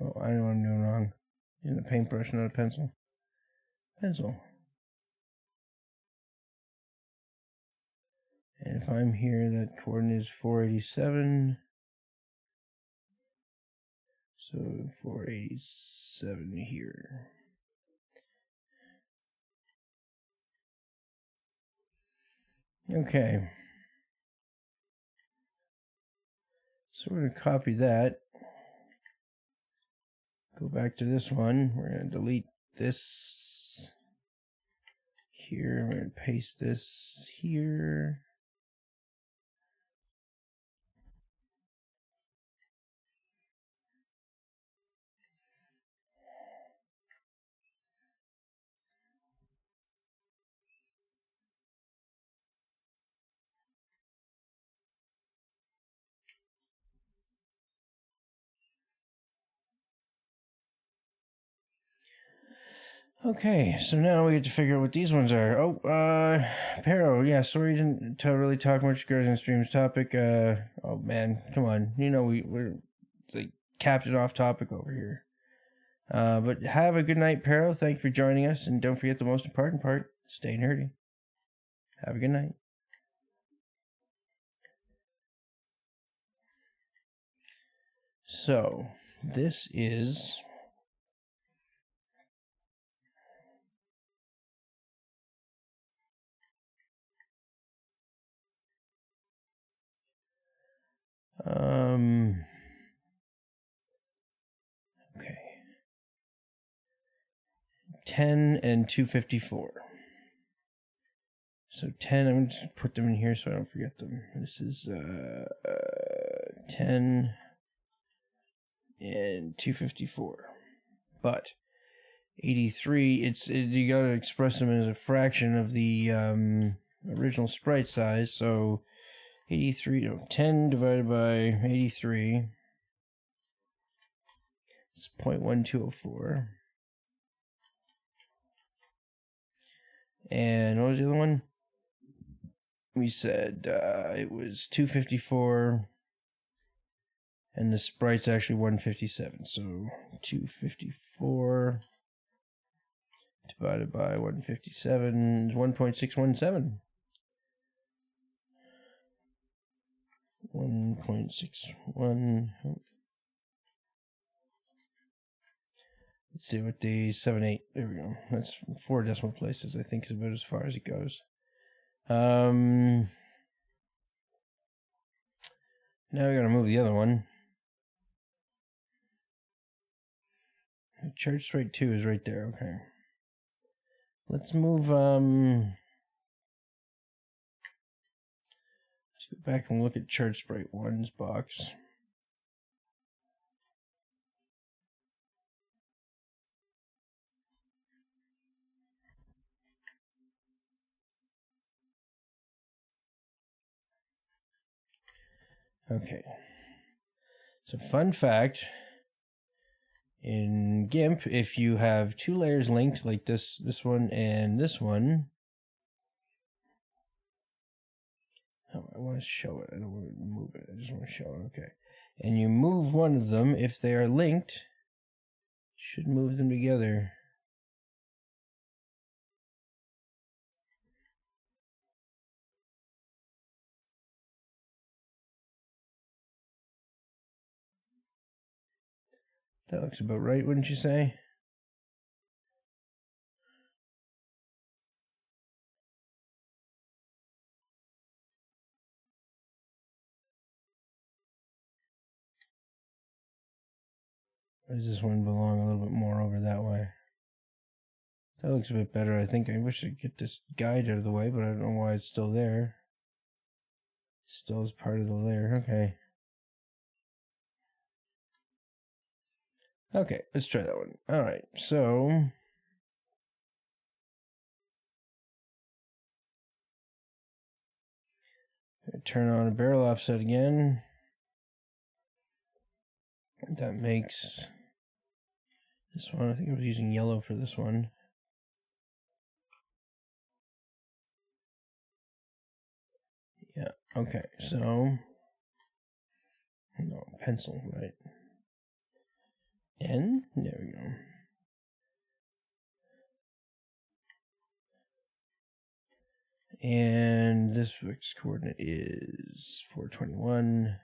Oh, I know what I'm doing wrong. Using a paintbrush, not a pencil. Pencil. And if I'm here, that coordinate is 487. So 487 here. Okay. So we're going to copy that. Go back to this one. We're going to delete this here. We're going to paste this here. Okay, so now we get to figure out what these ones are. Oh, Pero, yeah, sorry didn't really talk much Girls and Streams topic. Oh man, come on. You know, we're like capped it off topic over here. But have a good night, Pero. Thanks for joining us, and don't forget the most important part, stay nerdy. Have a good night. So, this is... okay. 10 and 254. So 10, I'm going to put them in here so I don't forget them. This is 10 and 254. But 83, you got to express them as a fraction of the original sprite size. So 10 divided by 83 is 0.1204. And what was the other one? We said it was 254, and the sprite's actually 157. So 254 divided by 157 is 1.617. 1.61. Let's see what the 78. There we go. That's 4 decimal places. I think is about as far as it goes. Now we gotta move the other one. Charge sprite 2 is right there. Okay. Let's move. Let's go back and look at charge sprite 1's box. Okay. So fun fact, in GIMP, if you have 2 layers linked like this one and this one, oh, I want to show it. I don't want to move it. I just want to show it. Okay. And you move one of them, if they are linked, should move them together. That looks about right, wouldn't you say? Or does this one belong a little bit more over that way? That looks a bit better, I think. I wish I'd get this guide out of the way, but I don't know why it's still there. Still is part of the layer. Okay. Okay, let's try that one. Alright, so... turn on a barrel offset again. That makes this one, I think I was using yellow for this one. Yeah, okay, so, no, pencil, right. N, there we go. And this X coordinate is 421.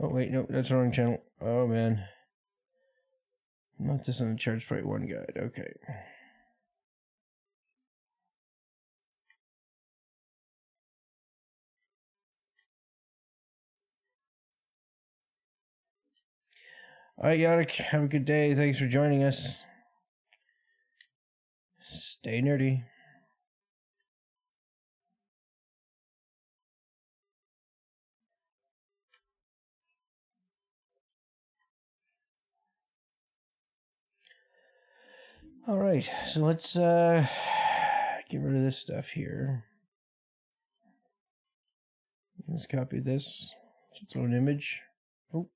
Oh, wait, no, that's the wrong channel. Oh, man. Not this on the Chart Sprite 1 guide. Okay. Alright, Yadok, have a good day. Thanks for joining us. Stay nerdy. Alright, so let's get rid of this stuff here. Let's copy this. It's its own image. Oh.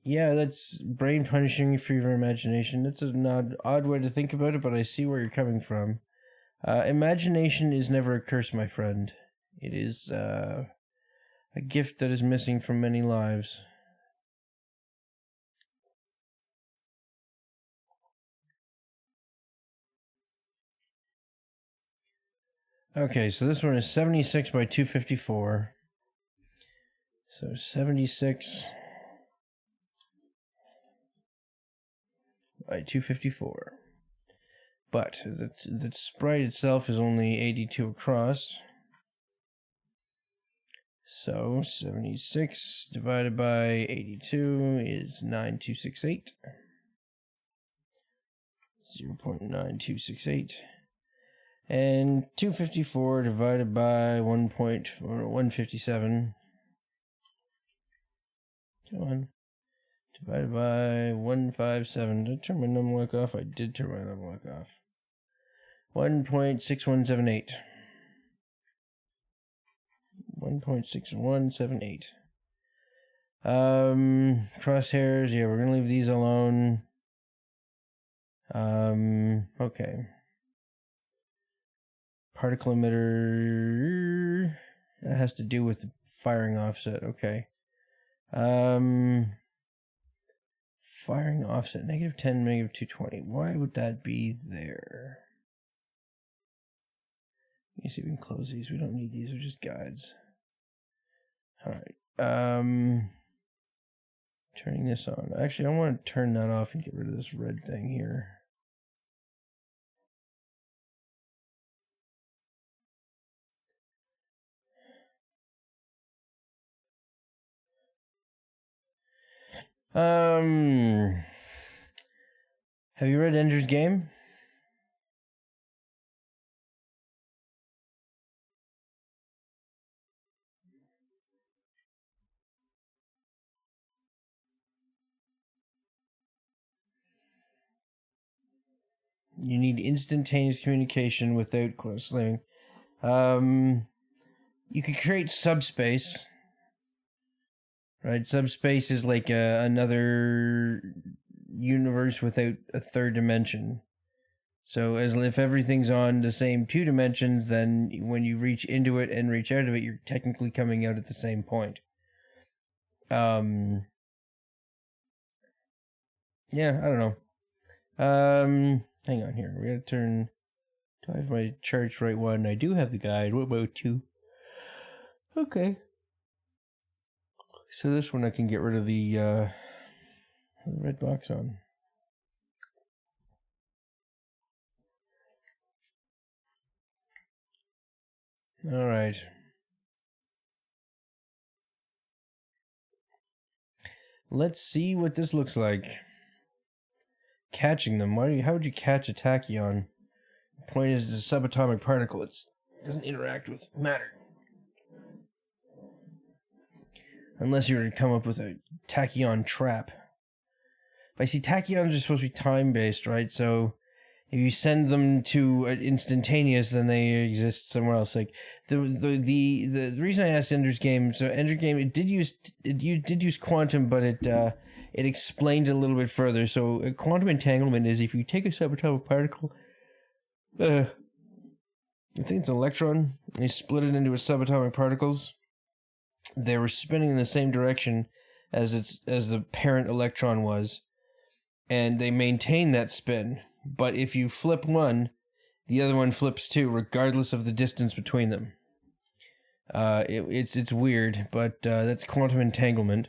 Yeah, that's brain punishing for your imagination. That's an odd way to think about it, but I see where you're coming from. Imagination is never a curse, my friend. It is a gift that is missing from many lives. Okay, so this one is 76 by 254. So 76 by 254. But the sprite itself is only 82 across. So 76 divided by 82 is 9268. 0.9268. And 254 divided by 157. Come on. Divided by 157. Did I turn my numlock off? I did turn my numlock off. 1.6178. 1.6178. Crosshairs, yeah, we're gonna leave these alone. Okay. Particle emitter, that has to do with the firing offset, okay. Firing offset, -10, -220. Why would that be there? Let me see if we can close these. We don't need these, they're just guides. Alright. Turning this on. Actually, I want to turn that off and get rid of this red thing here. Have you read Ender's Game? You need instantaneous communication without slaving. You could create subspace. Right? Subspace is like another universe without a third dimension. So as if everything's on the same 2 dimensions, then when you reach into it and reach out of it, you're technically coming out at the same point. Yeah, I don't know. Hang on here. We gotta turn. Do I have my charts right one? I do have the guide. What about 2? Okay. So this one I can get rid of the red box on. All right. Let's see what this looks like. Catching them. How would you catch a tachyon? The point is it's a subatomic particle. It doesn't interact with matter. Unless you were to come up with a tachyon trap. But I see tachyons are supposed to be time-based, right? So if you send them to instantaneous, then they exist somewhere else. Like the reason I asked Ender's Game, so Ender's Game it did use quantum, but it explained it a little bit further. So quantum entanglement is if you take a subatomic particle, I think it's an electron, and you split it into its subatomic particles. They were spinning in the same direction as the parent electron was, and they maintain that spin. But if you flip one, the other one flips too, regardless of the distance between them. It's weird, but that's quantum entanglement.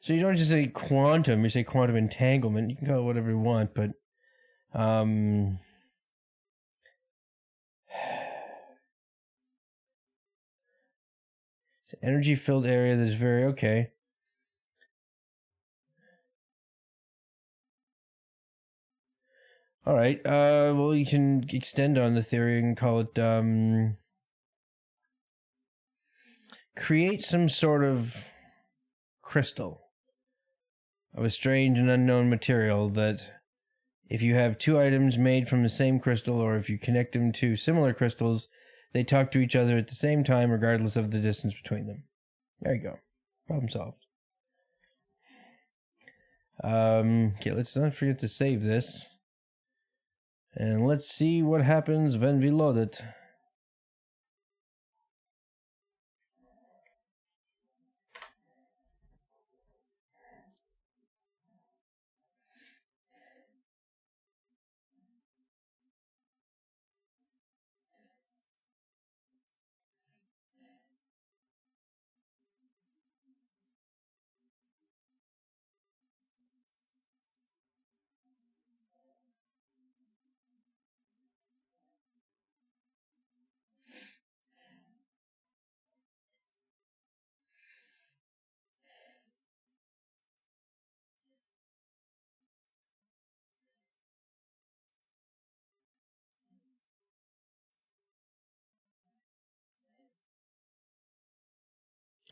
So you don't just say quantum, you say quantum entanglement. You can call it whatever you want, but it's an energy-filled area that is very okay. All right. Well, you can extend on the theory and call it create some sort of crystal of a strange and unknown material that if you have 2 items made from the same crystal, or if you connect them to similar crystals, they talk to each other at the same time regardless of the distance between them. There you go. Problem solved. Okay, let's not forget to save this. And let's see what happens when we load it.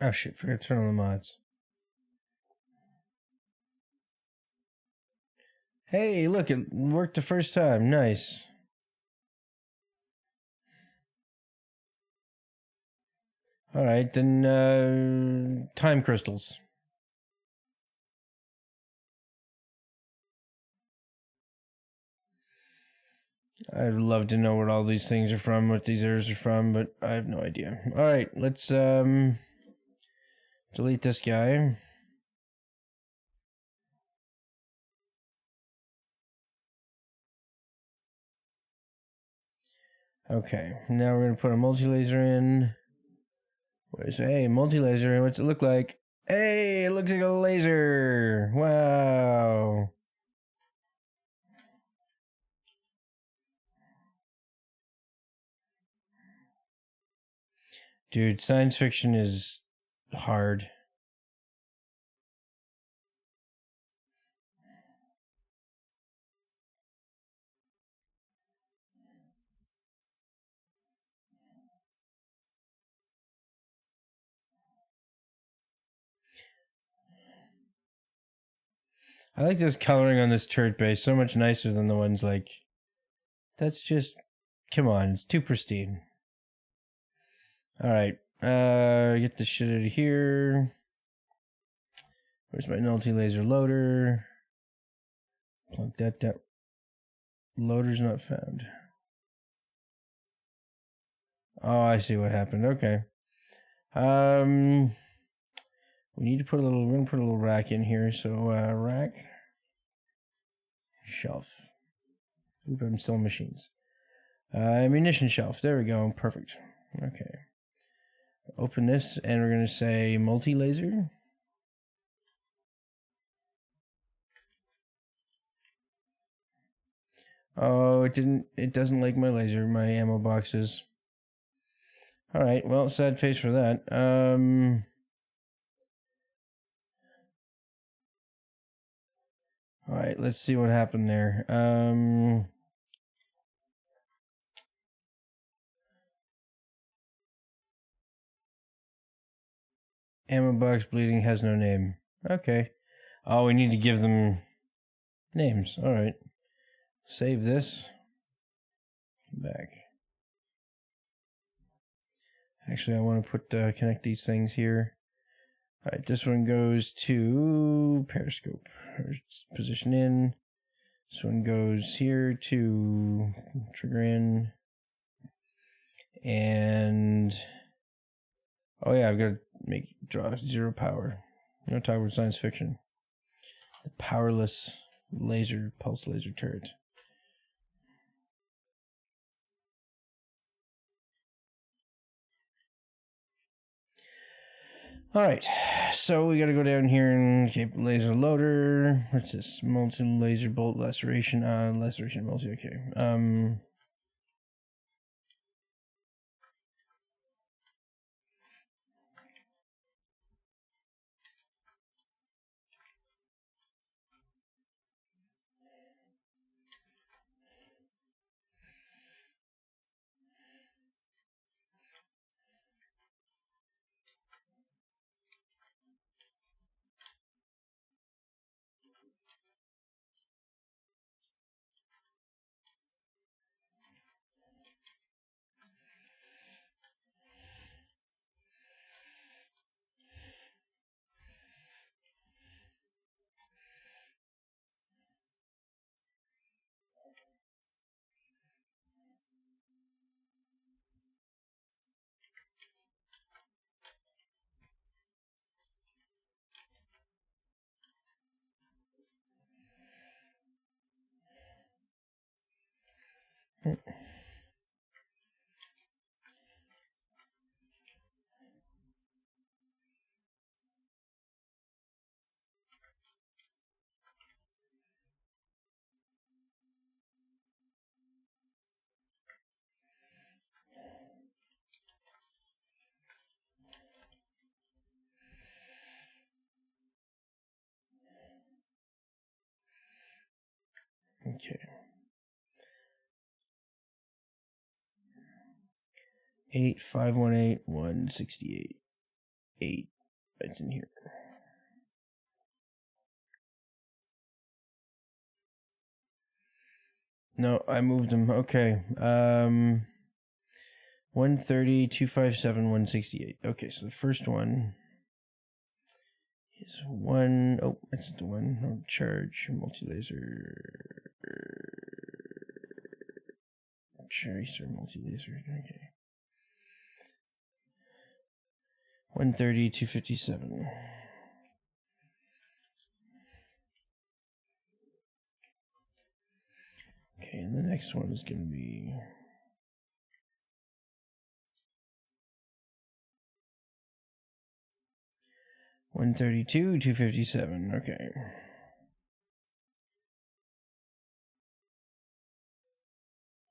Oh shit, forgot to turn on the mods. Hey, look, it worked the first time. Nice. Alright, then time crystals. I'd love to know what all these things are from, what these errors are from, but I have no idea. Alright, let's delete this guy. Okay, now we're going to put a multi-laser in. Hey, multi-laser, what's it look like? Hey, it looks like a laser! Wow! Dude, science fiction is hard. I like this coloring on this turret base so much nicer than the ones like... That's just... Come on, it's too pristine. Alright, get this shit out of here. Where's my multi-laser loader? Plunk that down. Loader's not found. Oh, I see what happened. Okay. We need to put a little. We're gonna put a little rack in here. So rack, shelf. Oop, I'm still in machines. Ammunition shelf. There we go. Perfect. Okay. Open this, and we're gonna say multi-laser. Oh, it didn't. It doesn't like my laser. My ammo boxes. All right. Well, sad face for that. All right. Let's see what happened there. Ammo box bleeding has no name. Okay. Oh, we need to give them names. All right. Save this. Back. Actually, I want to put connect these things here. All right, this one goes to periscope. Position in. This one goes here to trigger in. And oh yeah, I've got to draw 0 power. You know, talk about science fiction. The powerless laser pulse laser turret. All right, so we got to go down here and keep laser loader. What's this? Multi laser bolt laceration. Laceration multi. Okay. Okay. 8518168. 8. It's in here. No, I moved them. Okay. 130, 257, 168. Okay, so the first one is one. Oh, that's the one. No charge. Multi-laser. Tracer, multi-laser. Okay. 130, 257. Okay, and the next one is going to be 132, 257. Okay.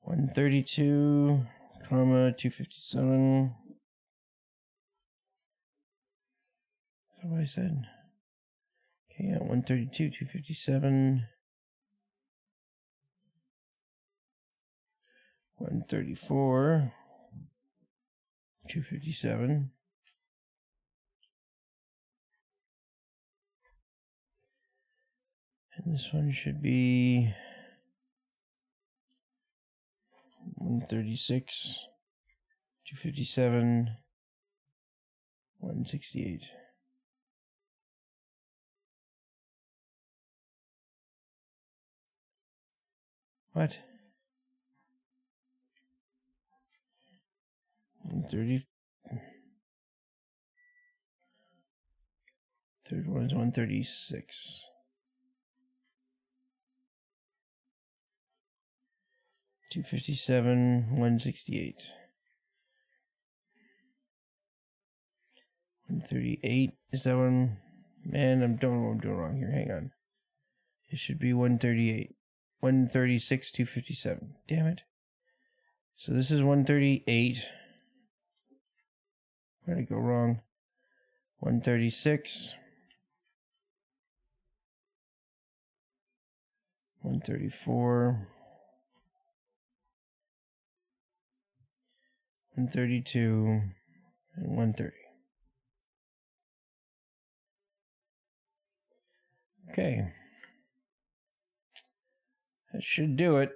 132, 257. Is that what I said? Okay, yeah, 132, 257. 134, 257. And this one should be 136, 257, 168. What? 130. Third one's 136. 257, 168. 138. Is that one? Man, I'm don't know what I'm doing wrong here. Hang on. It should be 138. 136, 257. Damn it. So this is 138. Where did I go wrong? 136. 134. 132. And 130. Okay. That should do it.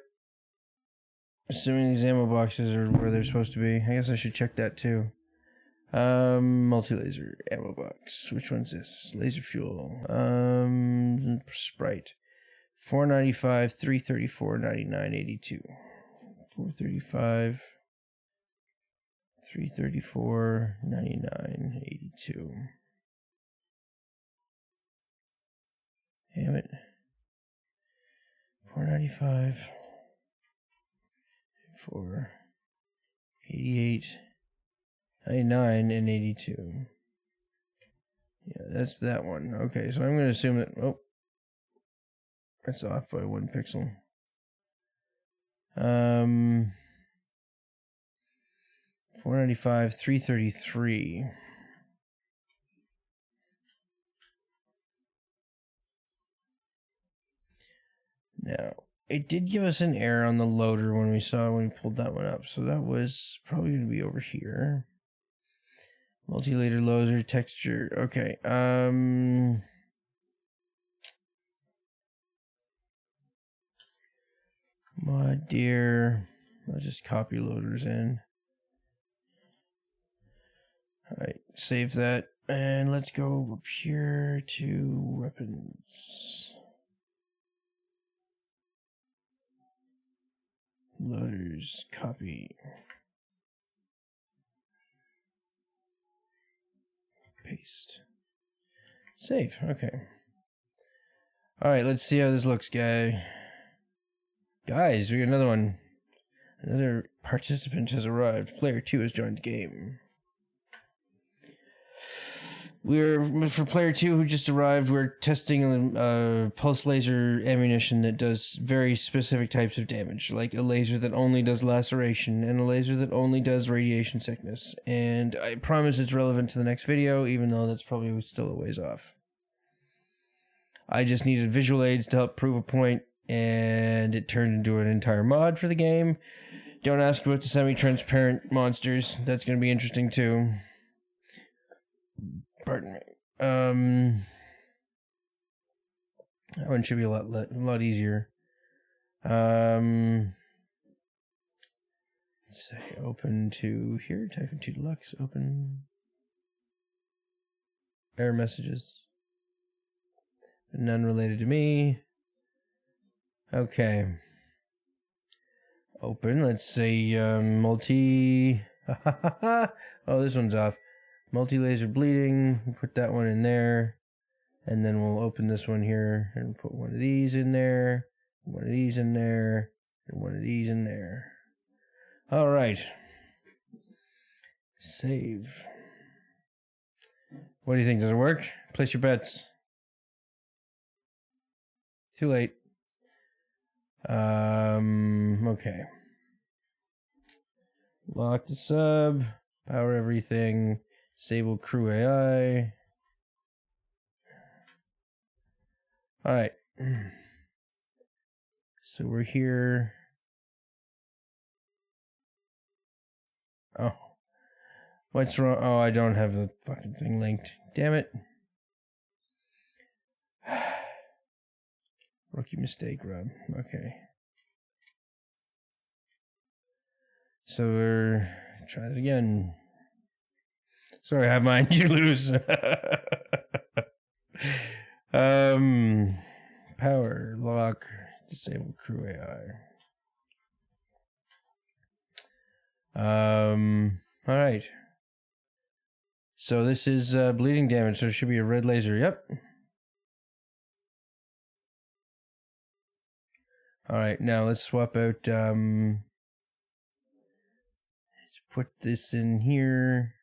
Assuming these ammo boxes are where they're supposed to be. I guess I should check that too. Multi-laser ammo box. Which one's this? Laser fuel. Sprite. 495, 334, 99, 82. 435, 334, 99, 82. Damn it. 495, 4, 88, 99, and 82. Yeah, that's that one. Okay, so I'm going to assume that... Oh. That's off by 1 pixel. 495, 333. Now, it did give us an error on the loader when we pulled that one up. So that was probably going to be over here. Multi-layer loader texture. Okay. Mod dear. I'll just copy loaders in. Alright, save that. And let's go up here to weapons. Loaders, copy. Paste. Save, okay. Alright, let's see how this looks, Guys, we got another one. Another participant has arrived. Player 2 has joined the game. For player 2 who just arrived, we're testing a pulse laser ammunition that does very specific types of damage, like a laser that only does laceration and a laser that only does radiation sickness. And I promise it's relevant to the next video, even though that's probably still a ways off. I just needed visual aids to help prove a point, and it turned into an entire mod for the game. Don't ask about the semi-transparent monsters. That's going to be interesting too. Pardon me. That one should be a lot easier. Let's say open to here. Type into deluxe. Open. Error messages. None related to me. Okay. Open. Let's say multi. Oh, this one's off. Multi-laser bleeding, we'll put that one in there, and then we'll open this one here and put one of these in there, one of these in there, and one of these in there. All right. Save. What do you think? Does it work? Place your bets. Too late. Okay. Lock the sub, power everything. Disable crew AI. Alright. So we're here. Oh. What's wrong? Oh, I don't have the fucking thing linked. Damn it. Rookie mistake, Rob. Okay. So we're... Try it again. Sorry, I have mind you lose. Power, lock, disable crew AI. All right. So this is bleeding damage, so it should be a red laser. Yep. All right, now let's swap out. Let's put this in here.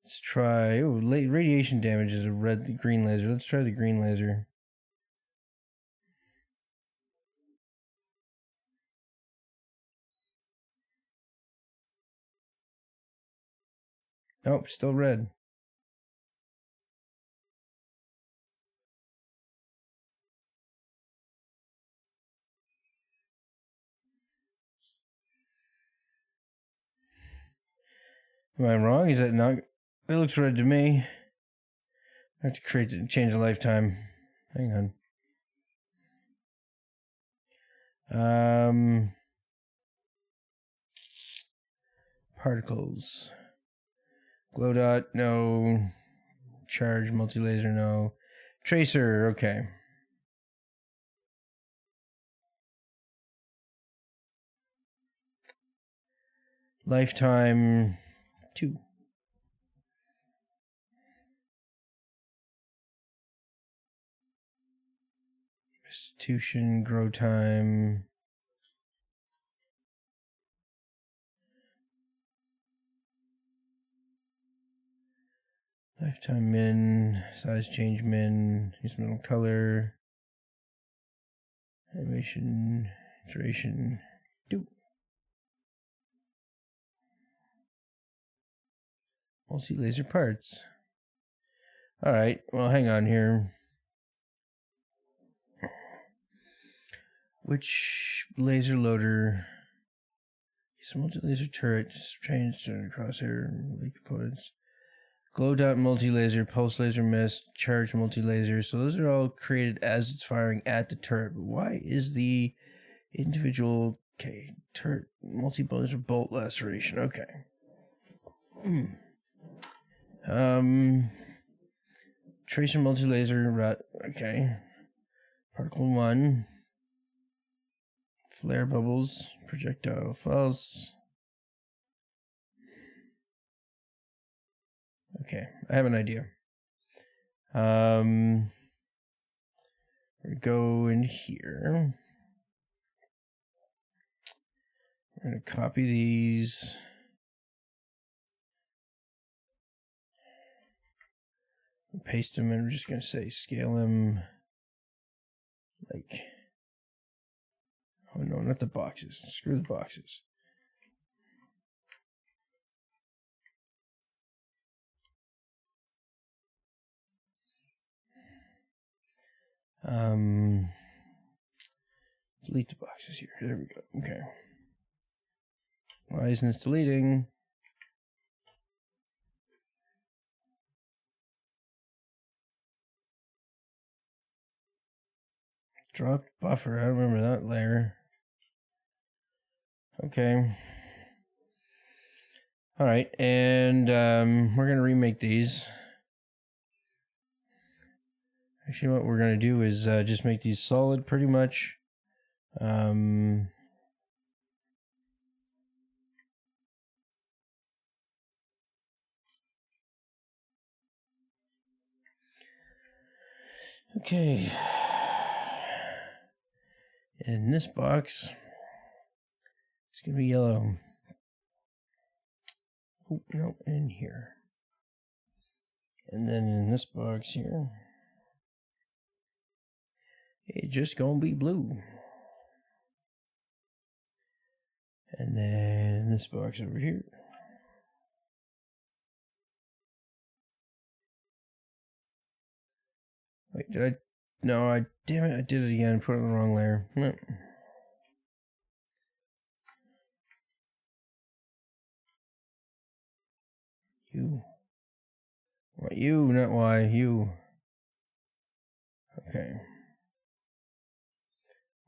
Let's try. Oh, radiation damage is a green laser. Let's try the green laser. Oh, still red. Am I wrong? Is that not? It looks red to me. I have to change a lifetime. Hang on. Particles. Glow dot, no. Charge, multi-laser, no. Tracer, okay. Lifetime 2. Restitution, grow time. Lifetime min, size change min, use middle color. Animation, duration, do. Multi-laser parts. Alright, well hang on here. Which laser loader? Use multi-laser turret, change to crosshair, lake components. Glow dot multi-laser, pulse laser mist, charge multi-laser. So those are all created as it's firing at the turret. But why is the individual turret multi-laser bolt laceration? Okay. Tracer multi-laser, okay. Particle 1. Flare bubbles, projectile false. Okay, I have an idea. We go in here. We're going to copy these. Paste them, and we're just going to say scale them like. Oh no, not the boxes. Screw the boxes. Delete the boxes here. There we go. Okay. Why isn't this deleting? Dropped buffer. I don't remember that layer. Okay. All right, and we're gonna remake these. Actually, what we're gonna do is just make these solid, pretty much. Okay. In this box, it's gonna be yellow. Oh no, in here. And then in this box here, it's just gonna be blue. And then in this box over here, wait, did I? No, damn it, I did it again. Put it on the wrong layer. You. What, you, not why, you. Okay.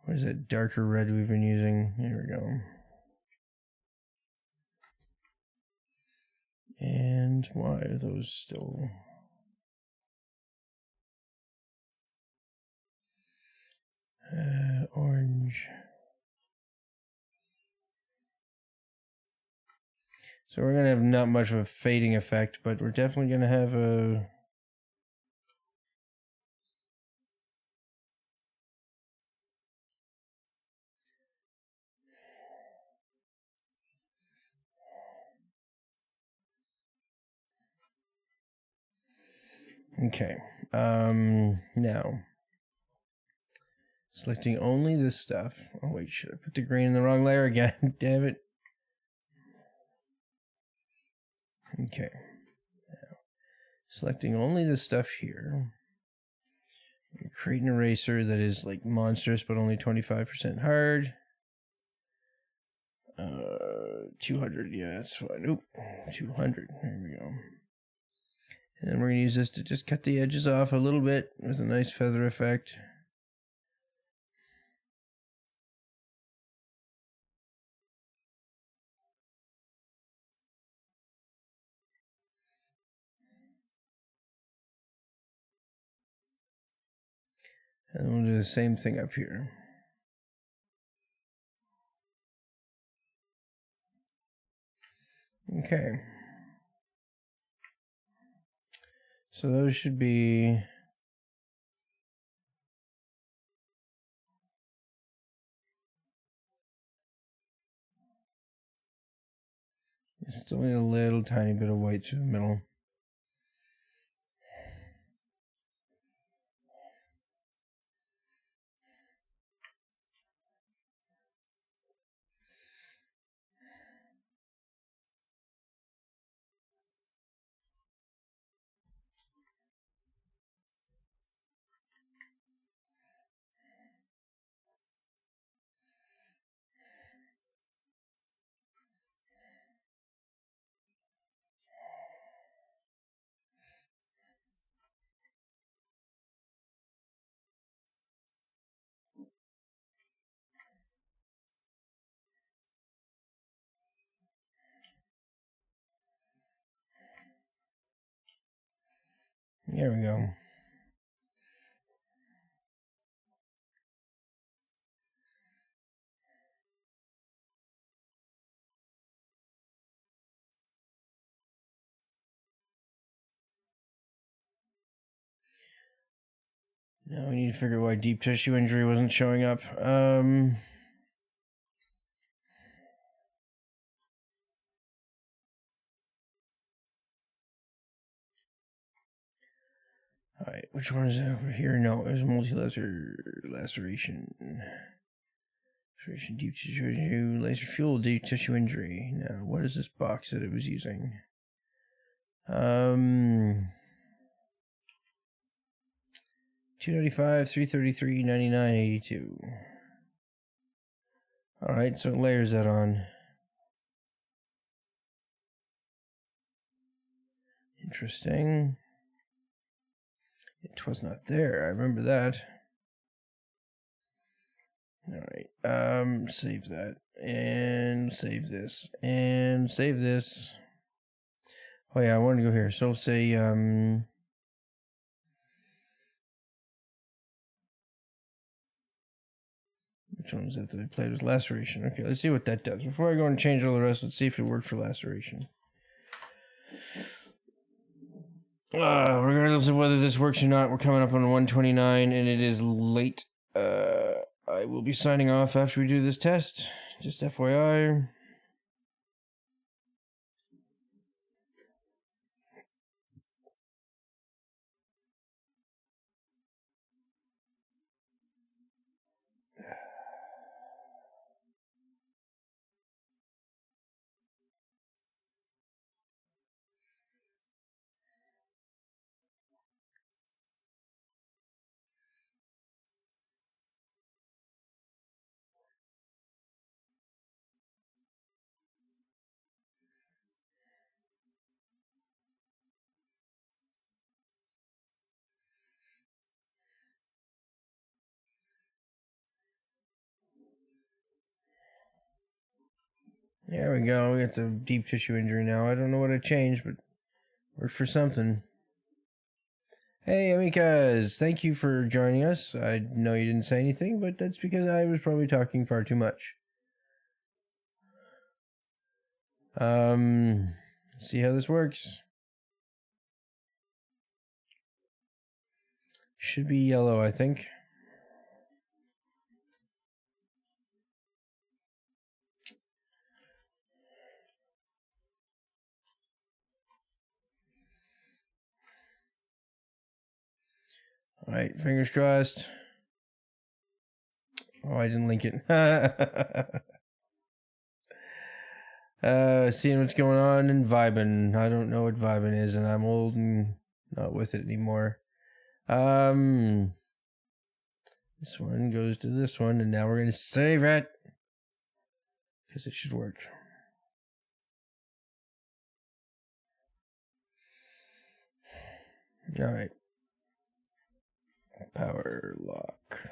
What is that darker red we've been using? Here we go. And why are those still... orange. So we're going to have not much of a fading effect, but we're definitely going to have a... Okay. Now, selecting only this stuff. Oh, wait, should I put the green in the wrong layer again? Damn it. Okay. Now, selecting only this stuff here. Create an eraser that is like monstrous, but only 25% hard. 200, yeah, that's fine. Oop, 200. There we go. And we're going to use this to just cut the edges off a little bit with a nice feather effect. And we'll do the same thing up here. Okay. So those should be... Still need a little tiny bit of white through the middle. There we go. Now we need to figure out why deep tissue injury wasn't showing up. Alright, which one is it over here? No, it was multi-laser laceration. Laceration, deep tissue injury, laser fuel, deep tissue injury. Now, what is this box that it was using? 295, 333, 99, 82. Alright, so it layers that on. Interesting. It was not there, I remember that. Alright, save that. And save this. And save this. Oh yeah, I wanted to go here. So say, which one was that I played with? Laceration. Okay, let's see what that does. Before I go and change all the rest, let's see if it worked for laceration. Regardless of whether this works or not, we're coming up on 129 and it is late. I will be signing off after we do this test. Just FYI. There we go. We got the deep tissue injury now. I don't know what I changed, but worked for something. Hey, Amikas, thank you for joining us. I know you didn't say anything, but that's because I was probably talking far too much. See how this works. Should be yellow, I think. All right, fingers crossed. Oh, I didn't link it. Seeing what's going on and vibing. I don't know what vibing is, and I'm old and not with it anymore. This one goes to this one, and now we're going to save it. Because it should work. Alright. Power lock.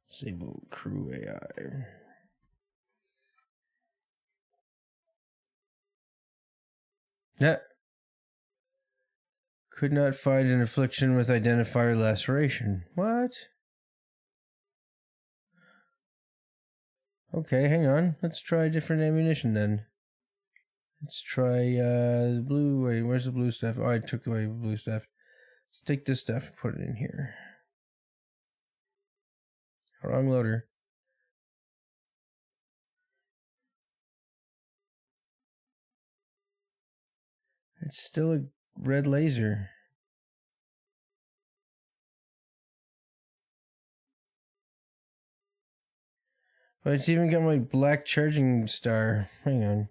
Disable crew AI. Yeah. Could not find an affliction with identifier laceration. What? Okay, hang on. Let's try different ammunition then. Let's try the blue. Wait, where's the blue stuff? Oh, I took away the blue stuff. Let's take this stuff and put it in here. Wrong loader. It's still a red laser. But it's even got my black charging star. Hang on.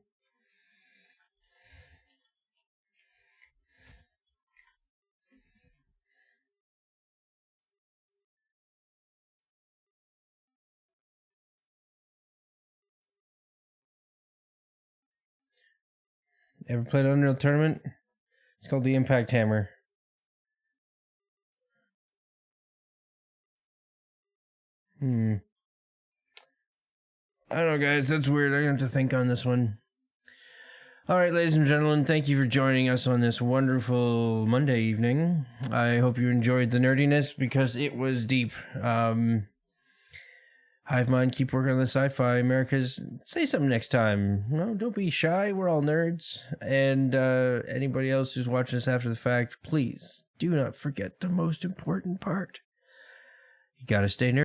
Ever played Unreal Tournament? It's called the Impact Hammer. I don't know, guys. That's weird. I have to think on this one. All right, ladies and gentlemen, thank you for joining us on this wonderful Monday evening. I hope you enjoyed the nerdiness because it was deep. Hive Mind, keep working on the sci-fi. Americas, say something next time. No, don't be shy. We're all nerds. And anybody else who's watching this after the fact, please do not forget the most important part. You gotta stay nerdy.